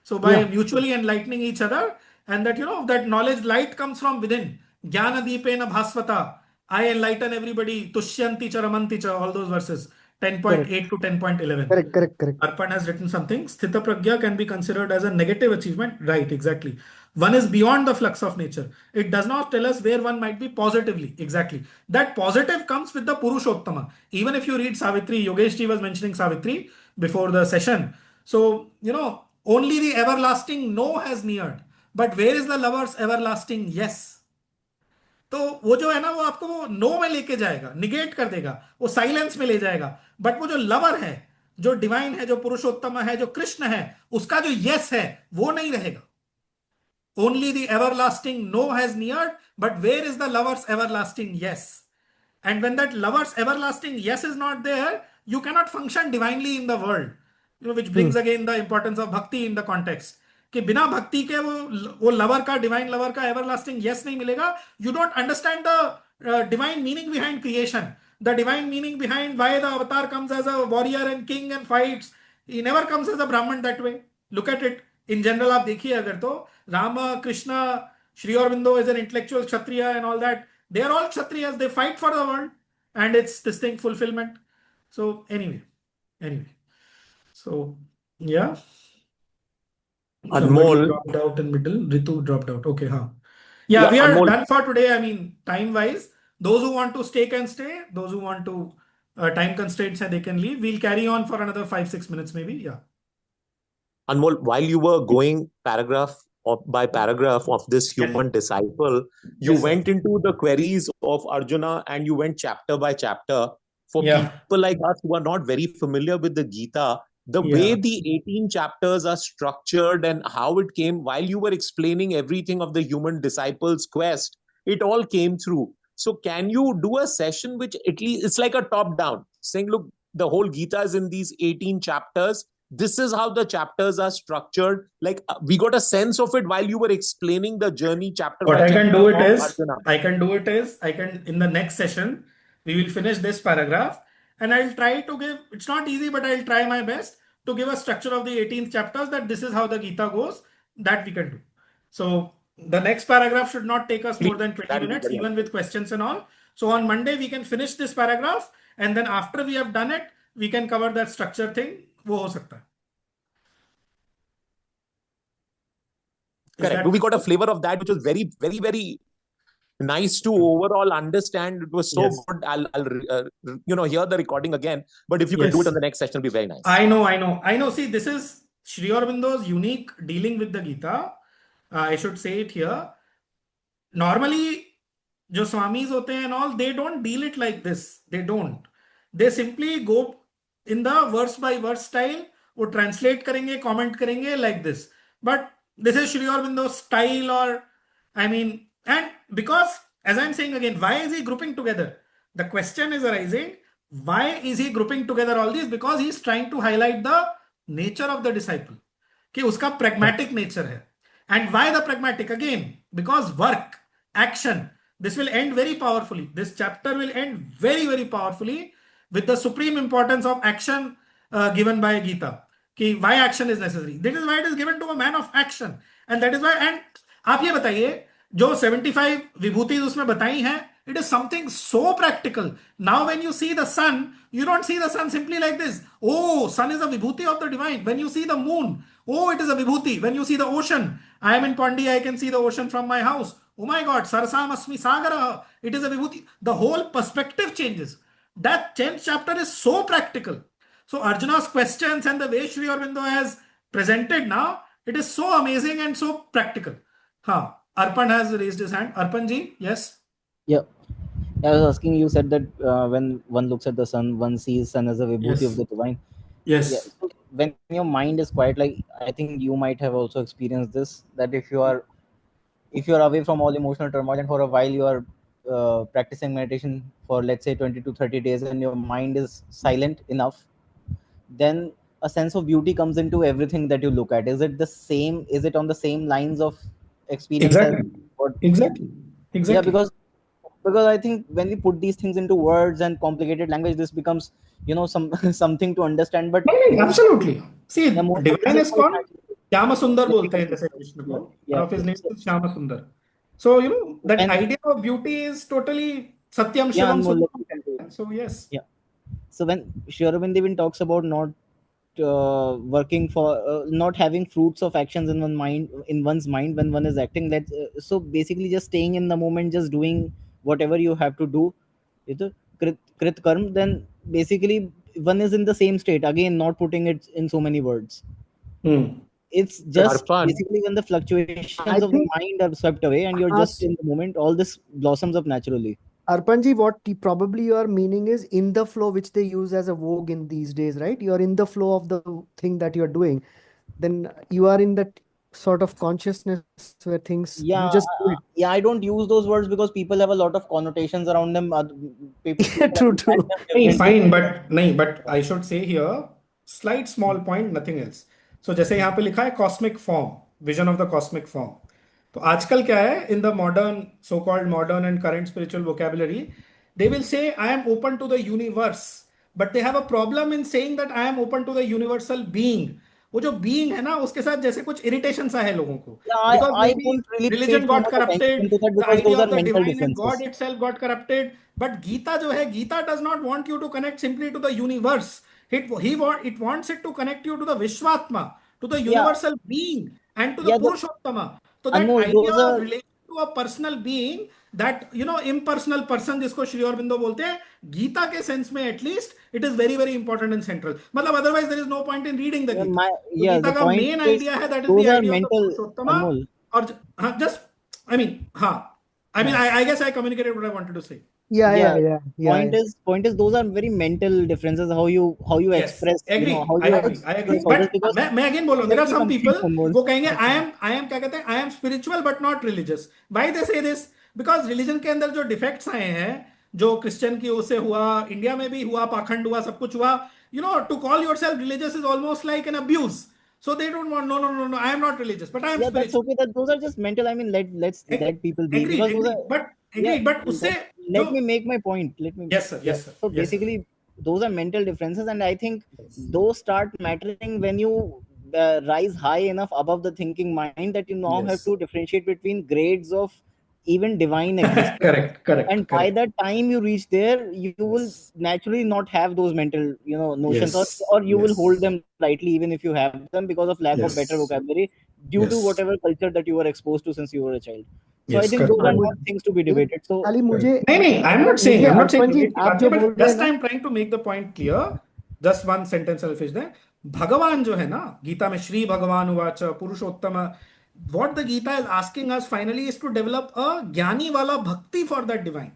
So by mutually enlightening each other, and that, that knowledge light comes from within. Jnana deepena bhasvata. I enlighten everybody. Tushyanti cha ramanti cha. All those verses. 10.8 to 10.11. Correct. Arpan has written something. Sthita Pragya can be considered as a negative achievement. Right, exactly. One is beyond the flux of nature. It does not tell us where one might be positively. Exactly. That positive comes with the Purushottama. Even if you read Savitri, Yogesh ji was mentioning Savitri before the session. So, only the everlasting no has neared. But where is the lover's everlasting yes? तो वो जो है ना, वो आपको वो no में लेके जाएगा, निगेट कर देगा, वो साइलेंस में ले जाएगा. बट वो जो लवर है, जो डिवाइन है, जो पुरुषोत्तम है, जो कृष्ण है, उसका जो यस है वो नहीं रहेगा. Only the everlasting no has neared, but where is the lovers everlasting yes? And when that lovers everlasting yes is not there, you cannot function divinely in the world, which brings again the importance of bhakti in the context. कि बिना भक्ति के वो lover का, divine lover का everlasting यस नहीं मिलेगा. You don't understand the divine meaning behind creation, the divine meaning behind why the avatar comes as a warrior and king and fights. He never comes as a Brahmin that way. Look at it in general. आप देखिए अगर तो Ram, Krishna, Sri Aurobindo is an intellectual Kshatriya and all that. They are all Kshatriyas. They fight for the world and it's this thing fulfillment. So anyway, so yeah. Anmol dropped out in middle. Ritu dropped out. Okay, yeah, we are Anmol, done for today. I mean, time wise, those who want to stay can stay. Those who want to time constraints and they can leave. We'll carry on for another 5-6 minutes maybe. Yeah. Anmol, while you were going paragraph by paragraph of this human disciple, you went into the queries of Arjuna and you went chapter by chapter. For people like us who are not very familiar with the Gita, the way the 18 chapters are structured and how it came, while you were explaining everything of the human disciple's quest, it all came through. So can you do a session which at least it's like a top down, saying, look, the whole Gita is in these 18 chapters. This is how the chapters are structured. Like we got a sense of it while you were explaining the journey chapter by chapter. I can do it is, in the next session, we will finish this paragraph and I'll try to give, it's not easy, but I'll try my best to give a structure of the 18th chapters, that this is how the Gita goes, that we can do. So the next paragraph should not take us more than 20 minutes, even with questions and all. So on Monday, we can finish this paragraph and then after we have done it, we can cover that structure thing. वो हो सकता है. Correct. We got a flavor of that, which was very, very, very nice to overall understand. It was so good. I'll hear the recording again. But if you can do it on the next session, it'll be very nice. I know. See, this is Sri Aurobindo's unique dealing with the Gita. I should say it here. Normally, जो स्वामीज होते हैं and all, they don't deal it like this. They don't. They simply go in the verse by verse style. वो translate करेंगे, comment करेंगे like this. but this is Sri Aurobindo's style, or I mean, and because as I'm saying again, why is he grouping together? The question is arising, why is he grouping together all these? Because he's trying to highlight the nature of the disciple, कि उसका pragmatic nature है. And why the pragmatic? Again, because work, action, this will end very powerfully. This chapter will end very, very powerfully with the supreme importance of action given by Gita. कि why action is necessary. That is why it is given to a man of action. And that is why, and आप ये बताइए, जो 75 विभूति उसमें बताई हैं, it is something so practical. Now when you see the sun, you don't see the sun simply like this. Oh, sun is a vibhuti of the divine. When you see the moon, oh, it is a vibhuti. When you see the ocean, I am in Pandi, I can see the ocean from my house. Oh my God, Sarsam Asmi Sagara. It is a vibhuti. The whole perspective changes. That 10th chapter is so practical. So Arjuna's questions and the way Sri Aurobindo has presented now, it is so amazing and so practical. Huh. Arpan has raised his hand. Arpan ji, yes. Yeah, I was asking. You said that when one looks at the sun, one sees sun as a vibhuti of the divine. Yes. Yeah. So when your mind is quiet, like I think you might have also experienced this. That if you are away from all emotional turmoil and for a while you are practicing meditation for let's say 20 to 30 days and your mind is silent enough, then a sense of beauty comes into everything that you look at. Is it the same? Is it on the same lines of experience? Exactly. Exactly. Yeah, because I think when we put these things into words and complicated language, this becomes something to understand. But absolutely. See, Yeah, most of divine this is is quite called natural. Shyama Sundar bolte hain Difficult. jaise Krishna ko. Yeah. One of his names is Shyama Sundar. So, that And- idea of beauty is totally Satyam Yeah, Shivam Anmol, Sundar. So, yes. Yeah. So when Sri Aurobindo even talks about not working for not having fruits of actions in one's mind when one is acting, so basically just staying in the moment, just doing whatever you have to do, krit karm, then basically one is in the same state again, not putting it in so many words. It's just Arpan. basically when the fluctuations I of the think- mind are swept away and you're just in the moment, all this blossoms up naturally. Arpanji, what probably your meaning is in the flow, which they use as a vogue in these days, right? You are in the flow of the thing that you're doing. Then you are in that sort of consciousness where things Yeah, you just do it. yeah, I don't use those words because people have a lot of connotations around them. People True. understand them Nahi, differently. fine, but I should say here, slight small point, nothing else. So जैसे यहाँ पे लिखा है cosmic form, vision of the cosmic form. तो आजकल क्या है, in the modern, so-called modern and current spiritual vocabulary, they will say I am open to the universe, but they have a problem in saying that I am open to the universal being. वो जो being है ना, उसके साथ जैसे कुछ irritation सा है लोगों को. Yeah, Because I maybe won't really pay religion too got much attention corrupted, into that the because idea those are of the mental divine and God differences. itself got corrupted. But Gita जो है, Gita does not want you to connect simply to the universe. It wants it to connect you to the Vishwatma, to the universal being, and to the Yeah, Purushottama. So that Anmol, idea those of are- relation to a personal being, that impersonal person जिसको श्री अरविंदो बोलते हैं, गीता के sense में at least it is very very important in central. मतलब otherwise there is no point in reading the Gita. Gita the का point main is idea है, that is those the are idea of the mental, Purushottama. Anmol. और हाँ, just I guess I communicated what I wanted to say. Yeah. Point is those are very mental differences, how you Yes, express, agree. how you I agree. express all this, But because मैं again बोल रहा हूँ, there are Let me some people complete, Anmol. वो कहेंगे I am क्या कहते हैं, I am spiritual but not religious. Why they say this? Because religion के अंदर जो defects आए हैं, जो क्रिश्चियन की ओर से हुआ, इंडिया में भी हुआ, पाखंड हुआ, सब कुछ हुआ, to call yourself religious is almost like an abuse. So they don't want, no, I am not religious, but I am Yeah, that's spiritual. okay. That those are just mental. I mean, let's let people be, Agreed, because those are, but उससे let me make my point. Yes, sir. So basically, those are mental differences, and I think those start mattering when you rise high enough above the thinking mind that you now have to differentiate between grades of even divine existence. correct. And by that time you reach there, you will naturally not have those mental notions, or you will hold them lightly even if you have them, because of lack of better vocabulary due to whatever culture that you were exposed to since you were a child. So I think those are not things to be debated. So खाली मुझे नहीं, I'm not saying अर्पण जी, आप जो बोल रहे हैं just ना, I'm trying to make the point clear. Just one sentence I'll finish there. भगवान जो है ना, गीता में श्री भगवान उवाच पुरुषोत्तम, what the Gita is asking us finally is to develop a ज्ञानी वाला bhakti for that divine,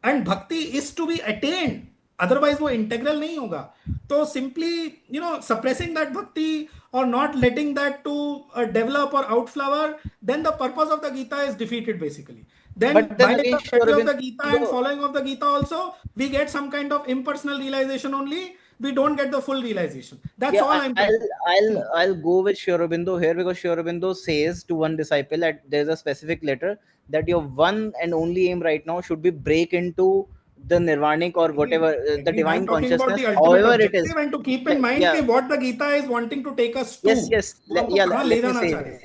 and bhakti is to be attained otherwise वो integral नहीं होगा. तो simply suppressing that bhakti or not letting that to develop or outflower, then the purpose of the Gita is defeated basically. Then But then by again, the study of the Shurabin, Gita and following of the Gita also, we get some kind of impersonal realization only. We don't get the full realization. That's yeah, all I'm trying. I'll go with Sri Aurobindo here, because Sri Aurobindo says to one disciple that there's a specific letter that your one and only aim right now should be break into the nirvanic or whatever, the Agreed. I'm divine talking about consciousness, the ultimate however it is. objective, and to keep in mind Yeah, कि what the Gita is wanting to take us to, yes, वो हमको yeah, कहाँ ले let me जाना say. चाह रहे हैं.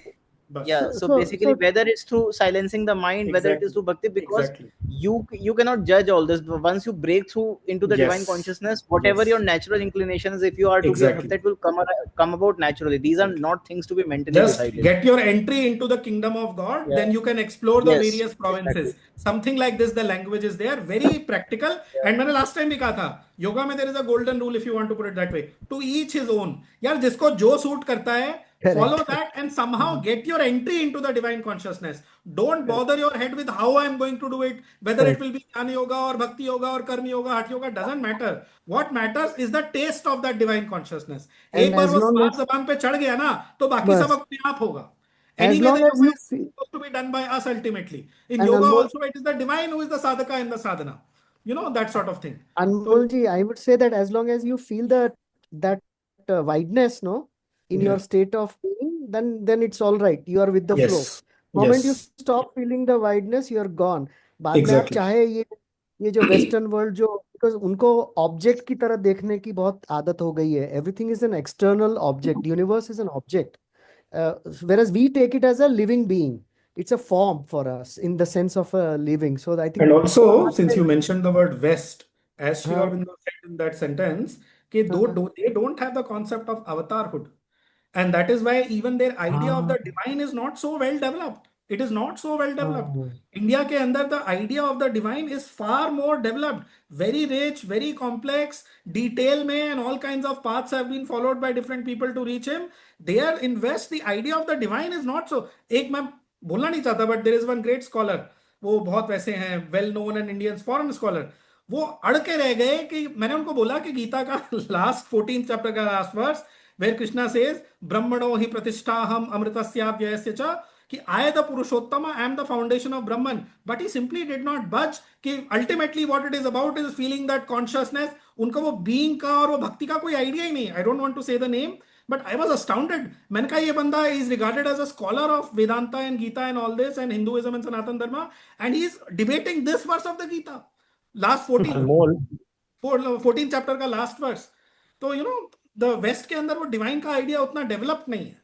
बस. Yeah, So, so so, basically, so whether it's through silencing the mind, whether it is Exactly. through bhakti, because Exactly. you cannot judge all this. But once you break through into the divine Yes. consciousness, whatever Yes. your natural inclination is, if you are to be a bhakt, Exactly. that will come about naturally. These are Exactly. not things to be mentally Just decided. get your entry into the kingdom of God, Yeah. then you can explore the Yes, various provinces. exactly. Something like this, the language is there, very practical. And मैंने last time भी कहा था, योगा में there is a golden rule, if you want to put it that way, to each his own. यार जिसको जो suit करता है, follow correct. that and somehow get your entry into the divine consciousness. Don't bother your head with how I am going to do it, whether it will be jnana yoga or bhakti yoga or karma yoga, hatha yoga, doesn't matter. What matters is the taste of that divine consciousness. And एक बार as वो long स्वाद as, जबान पे चढ़ गया ना, तो बाकी सब बस, अपने आप होगा. as Anyway, long the as yoga you is feel, supposed to be done by us ultimately. In and yoga Anmol, also, it is the divine who is the sadhaka in the sadhana. That sort of thing. So, Anmolji, I would say that as long as you feel that wideness, no, in your yeah. state of being, then it's all right. You are with the flow. Yes. Moment you Yes. stop feeling the wideness, you're gone. बाद में आप Exactly. चाहे ये जो western world जो, because उनको object की तरह देखने की बहुत आदत हो गई है. Everything is an external object. Universe is an object. Whereas we take it as a living being. It's a form for us in the sense of a living. So I think And also, बाद since में, you mentioned the word West, as Sri हाँ, Aurobindo said in that sentence, कि हाँ, they don't have the concept of avatarhood. And that is why even their idea of the हाँ, divine is not so well developed. It is not so well developed. हाँ. India के अंदर the idea of the divine is far more developed, very rich, very complex, detail में, and all kinds of paths have been followed by different people to reach him. There in West, the idea of the divine is not so. एक मैं बोलना नहीं चाहता, but there is one great scholar, वो बहुत वैसे हैं, well known and Indian foreign scholar. वो अड़ के रह गए कि मैंने उनको बोला कि गीता का लास्ट 14th चैप्टर का last verse, where Krishna says, Brahmano hi pratishthaham amritasya cha, कि I the Purushottama am the foundation of Brahman. But he simply did not budge कि ultimately what it is about is feeling that consciousness. उनका वो being का और वो भक्ति का कोई idea ही नहीं. I don't want to say the name, but I was astounded. मैंने कहा ये बंदा is regarded as a scholar of Vedanta and Gita and all this and Hinduism and Sanatan Dharma, and he is debating this verse of the Gita. Last 14 chapter का last verse. तो the West के अंदर वो divine का idea उतना developed नहीं है.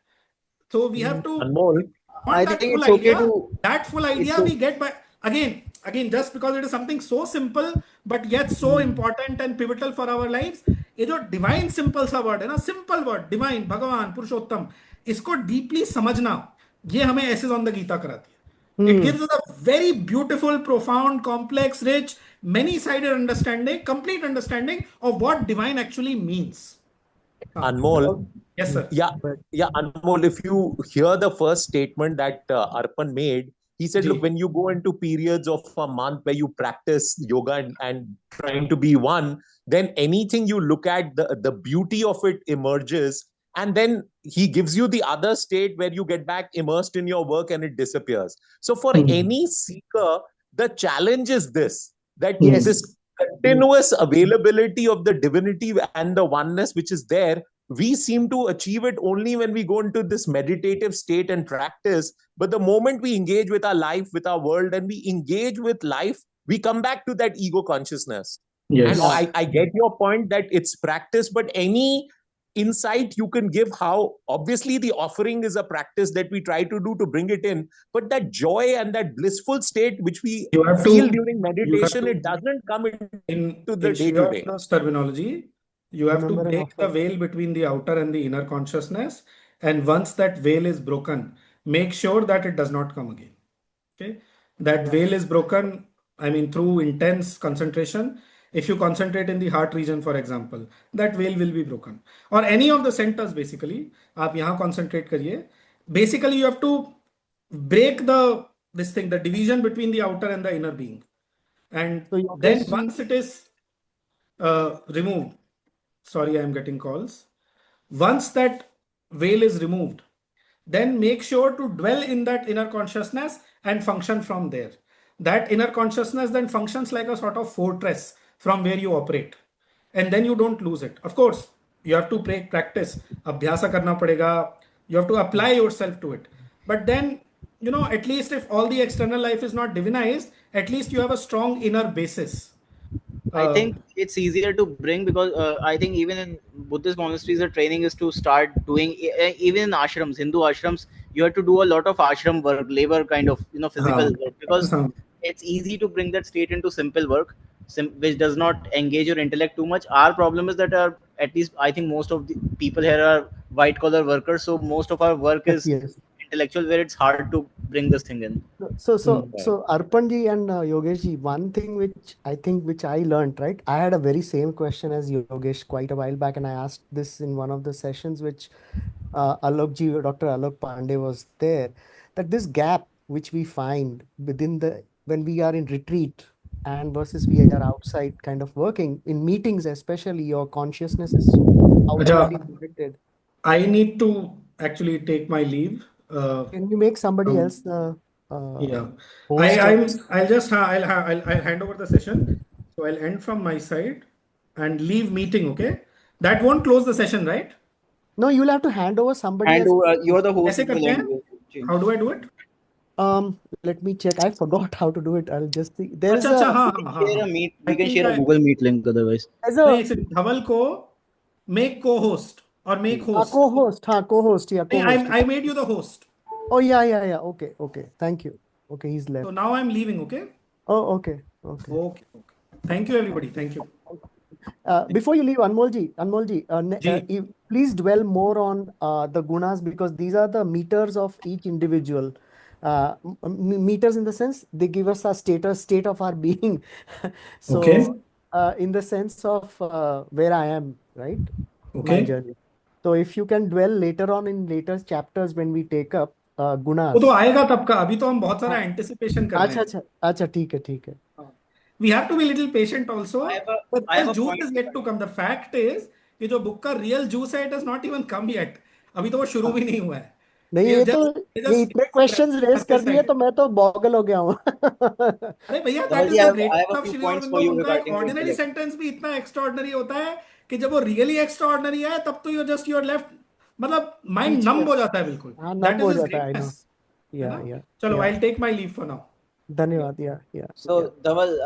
So we have to Anmol, I want that think full it's okay idea. to That full idea we get by again just because it is something so simple but yet so important and pivotal for our lives. ये जो divine simple सा word है ना, simple word, divine, भगवान, पुरुषोत्तम, इसको deeply समझना, ये हमें Essays on the Gita कराती है. It gives us a very beautiful, profound, complex, rich, many-sided understanding, complete understanding of what divine actually means. Anmol, Yes, sir. yeah, Anmol, if you hear the first statement that Arpan made, he said, Ji. look, when you go into periods of a month where you practice yoga and trying to be one, then anything you look at, the beauty of it emerges. And then he gives you the other state where you get back immersed in your work and it disappears. So for any seeker, the challenge is this, that Yes. this continuous availability of the divinity and the oneness which is there, we seem to achieve it only when we go into this meditative state and practice. But the moment we engage with our life, with our world, and we engage with life, we come back to that ego consciousness. Yes. And I get your point that it's practice, but any insight you can give how obviously the offering is a practice that we try to do to bring it in, but that joy and that blissful state which we You have feel to- during meditation, to- it doesn't come into In the day Sri to day. Aurobindo's terminology, you have to Remember an break the offer. veil between the outer and the inner consciousness. And once that veil is broken, make sure that it does not come again. Okay. That Yeah. veil is broken, I mean, through intense concentration. If you concentrate in the heart region, for example, that veil will be broken. Or any of the centers, basically, आप यहाँ concentrate करिए. Basically, you have to break the division between the outer and the inner being. And So you then just once it is removed, sorry, I'm getting calls. Once that veil is removed, then make sure to dwell in that inner consciousness and function from there. That inner consciousness then functions like a sort of fortress from where you operate, and then you don't lose it. Of course, you have to practice. Abhyasa karna padega. You have to apply yourself to it. But then, at least if all the external life is not divinized, at least you have a strong inner basis. I think it's easier to bring because I think even in Buddhist monasteries, the training is to start doing, even in ashrams, Hindu ashrams, you have to do a lot of ashram work, labor kind of, physical work, because it's easy to bring that state into simple work, which does not engage your intellect too much. Our problem is that at least I think most of the people here are white collar workers, so most of our work is Yes. intellectual, where it's hard to bring this thing in. So Arpanji and Yogeshji, one thing which I learned, right? I had a very same question as Yogesh quite a while back, and I asked this in one of the sessions which Alokji, Dr. Alok Pandey was there, that this gap which we find when we are in retreat and versus we are outside kind of working in meetings, especially your consciousness is so outwardly directed. I need to actually take my leave. Can you make somebody else the Yeah, host? I'll hand over the session. So I'll end from my side and leave meeting. Okay, that won't close the session, right? No, you'll have to hand over somebody And else. you're the host. Kaise karte hain? How do I do it? Let me check. I forgot how to do it. I'll just see. There's We can share a Google Meet link otherwise. Dhaval ko make co-host or make host. Co-host. Yeah, co-host. I made you the host. Oh, yeah. Okay. Thank you. Okay, he's left. So now I'm leaving, okay? Oh, okay. Okay. Thank you, everybody. Thank you. Before you leave, Anmolji, please dwell more on the gunas, because these are the meters of each individual. Meters in the sense they give us a state of our being. So, okay. In the sense of where I am, right? Okay. My journey. So if you can dwell later on in later chapters when we take up gunas. वो तो आएगा तब का, अभी तो हम बहुत सारा anticipation कर रहे हैं. अच्छा ठीक है. We have to be a little patient also. But the juice is yet to come. The fact is कि जो book का real juice है, it has not even come yet. अभी तो वो शुरू भी नहीं हुआ है. नहीं, ये इतने क्वेश्चंस रेज कर दिए तो मैं तो बॉगल हो गया हूँ. अरे भैया, that is the greatness of Sri Aurobindo. उनका एक ordinary sentence भी इतना extraordinary होता है कि जब वो really extraordinary है तब तो you're left, मतलब mind numb हो जाता है बिल्कुल. That is his greatness. Yeah. चलो, I'll take my leave for now. धन्यवाद. Yeah. So Dhaval,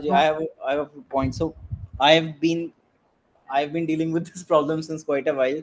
I have a point. So I've been dealing with this problem since quite a while.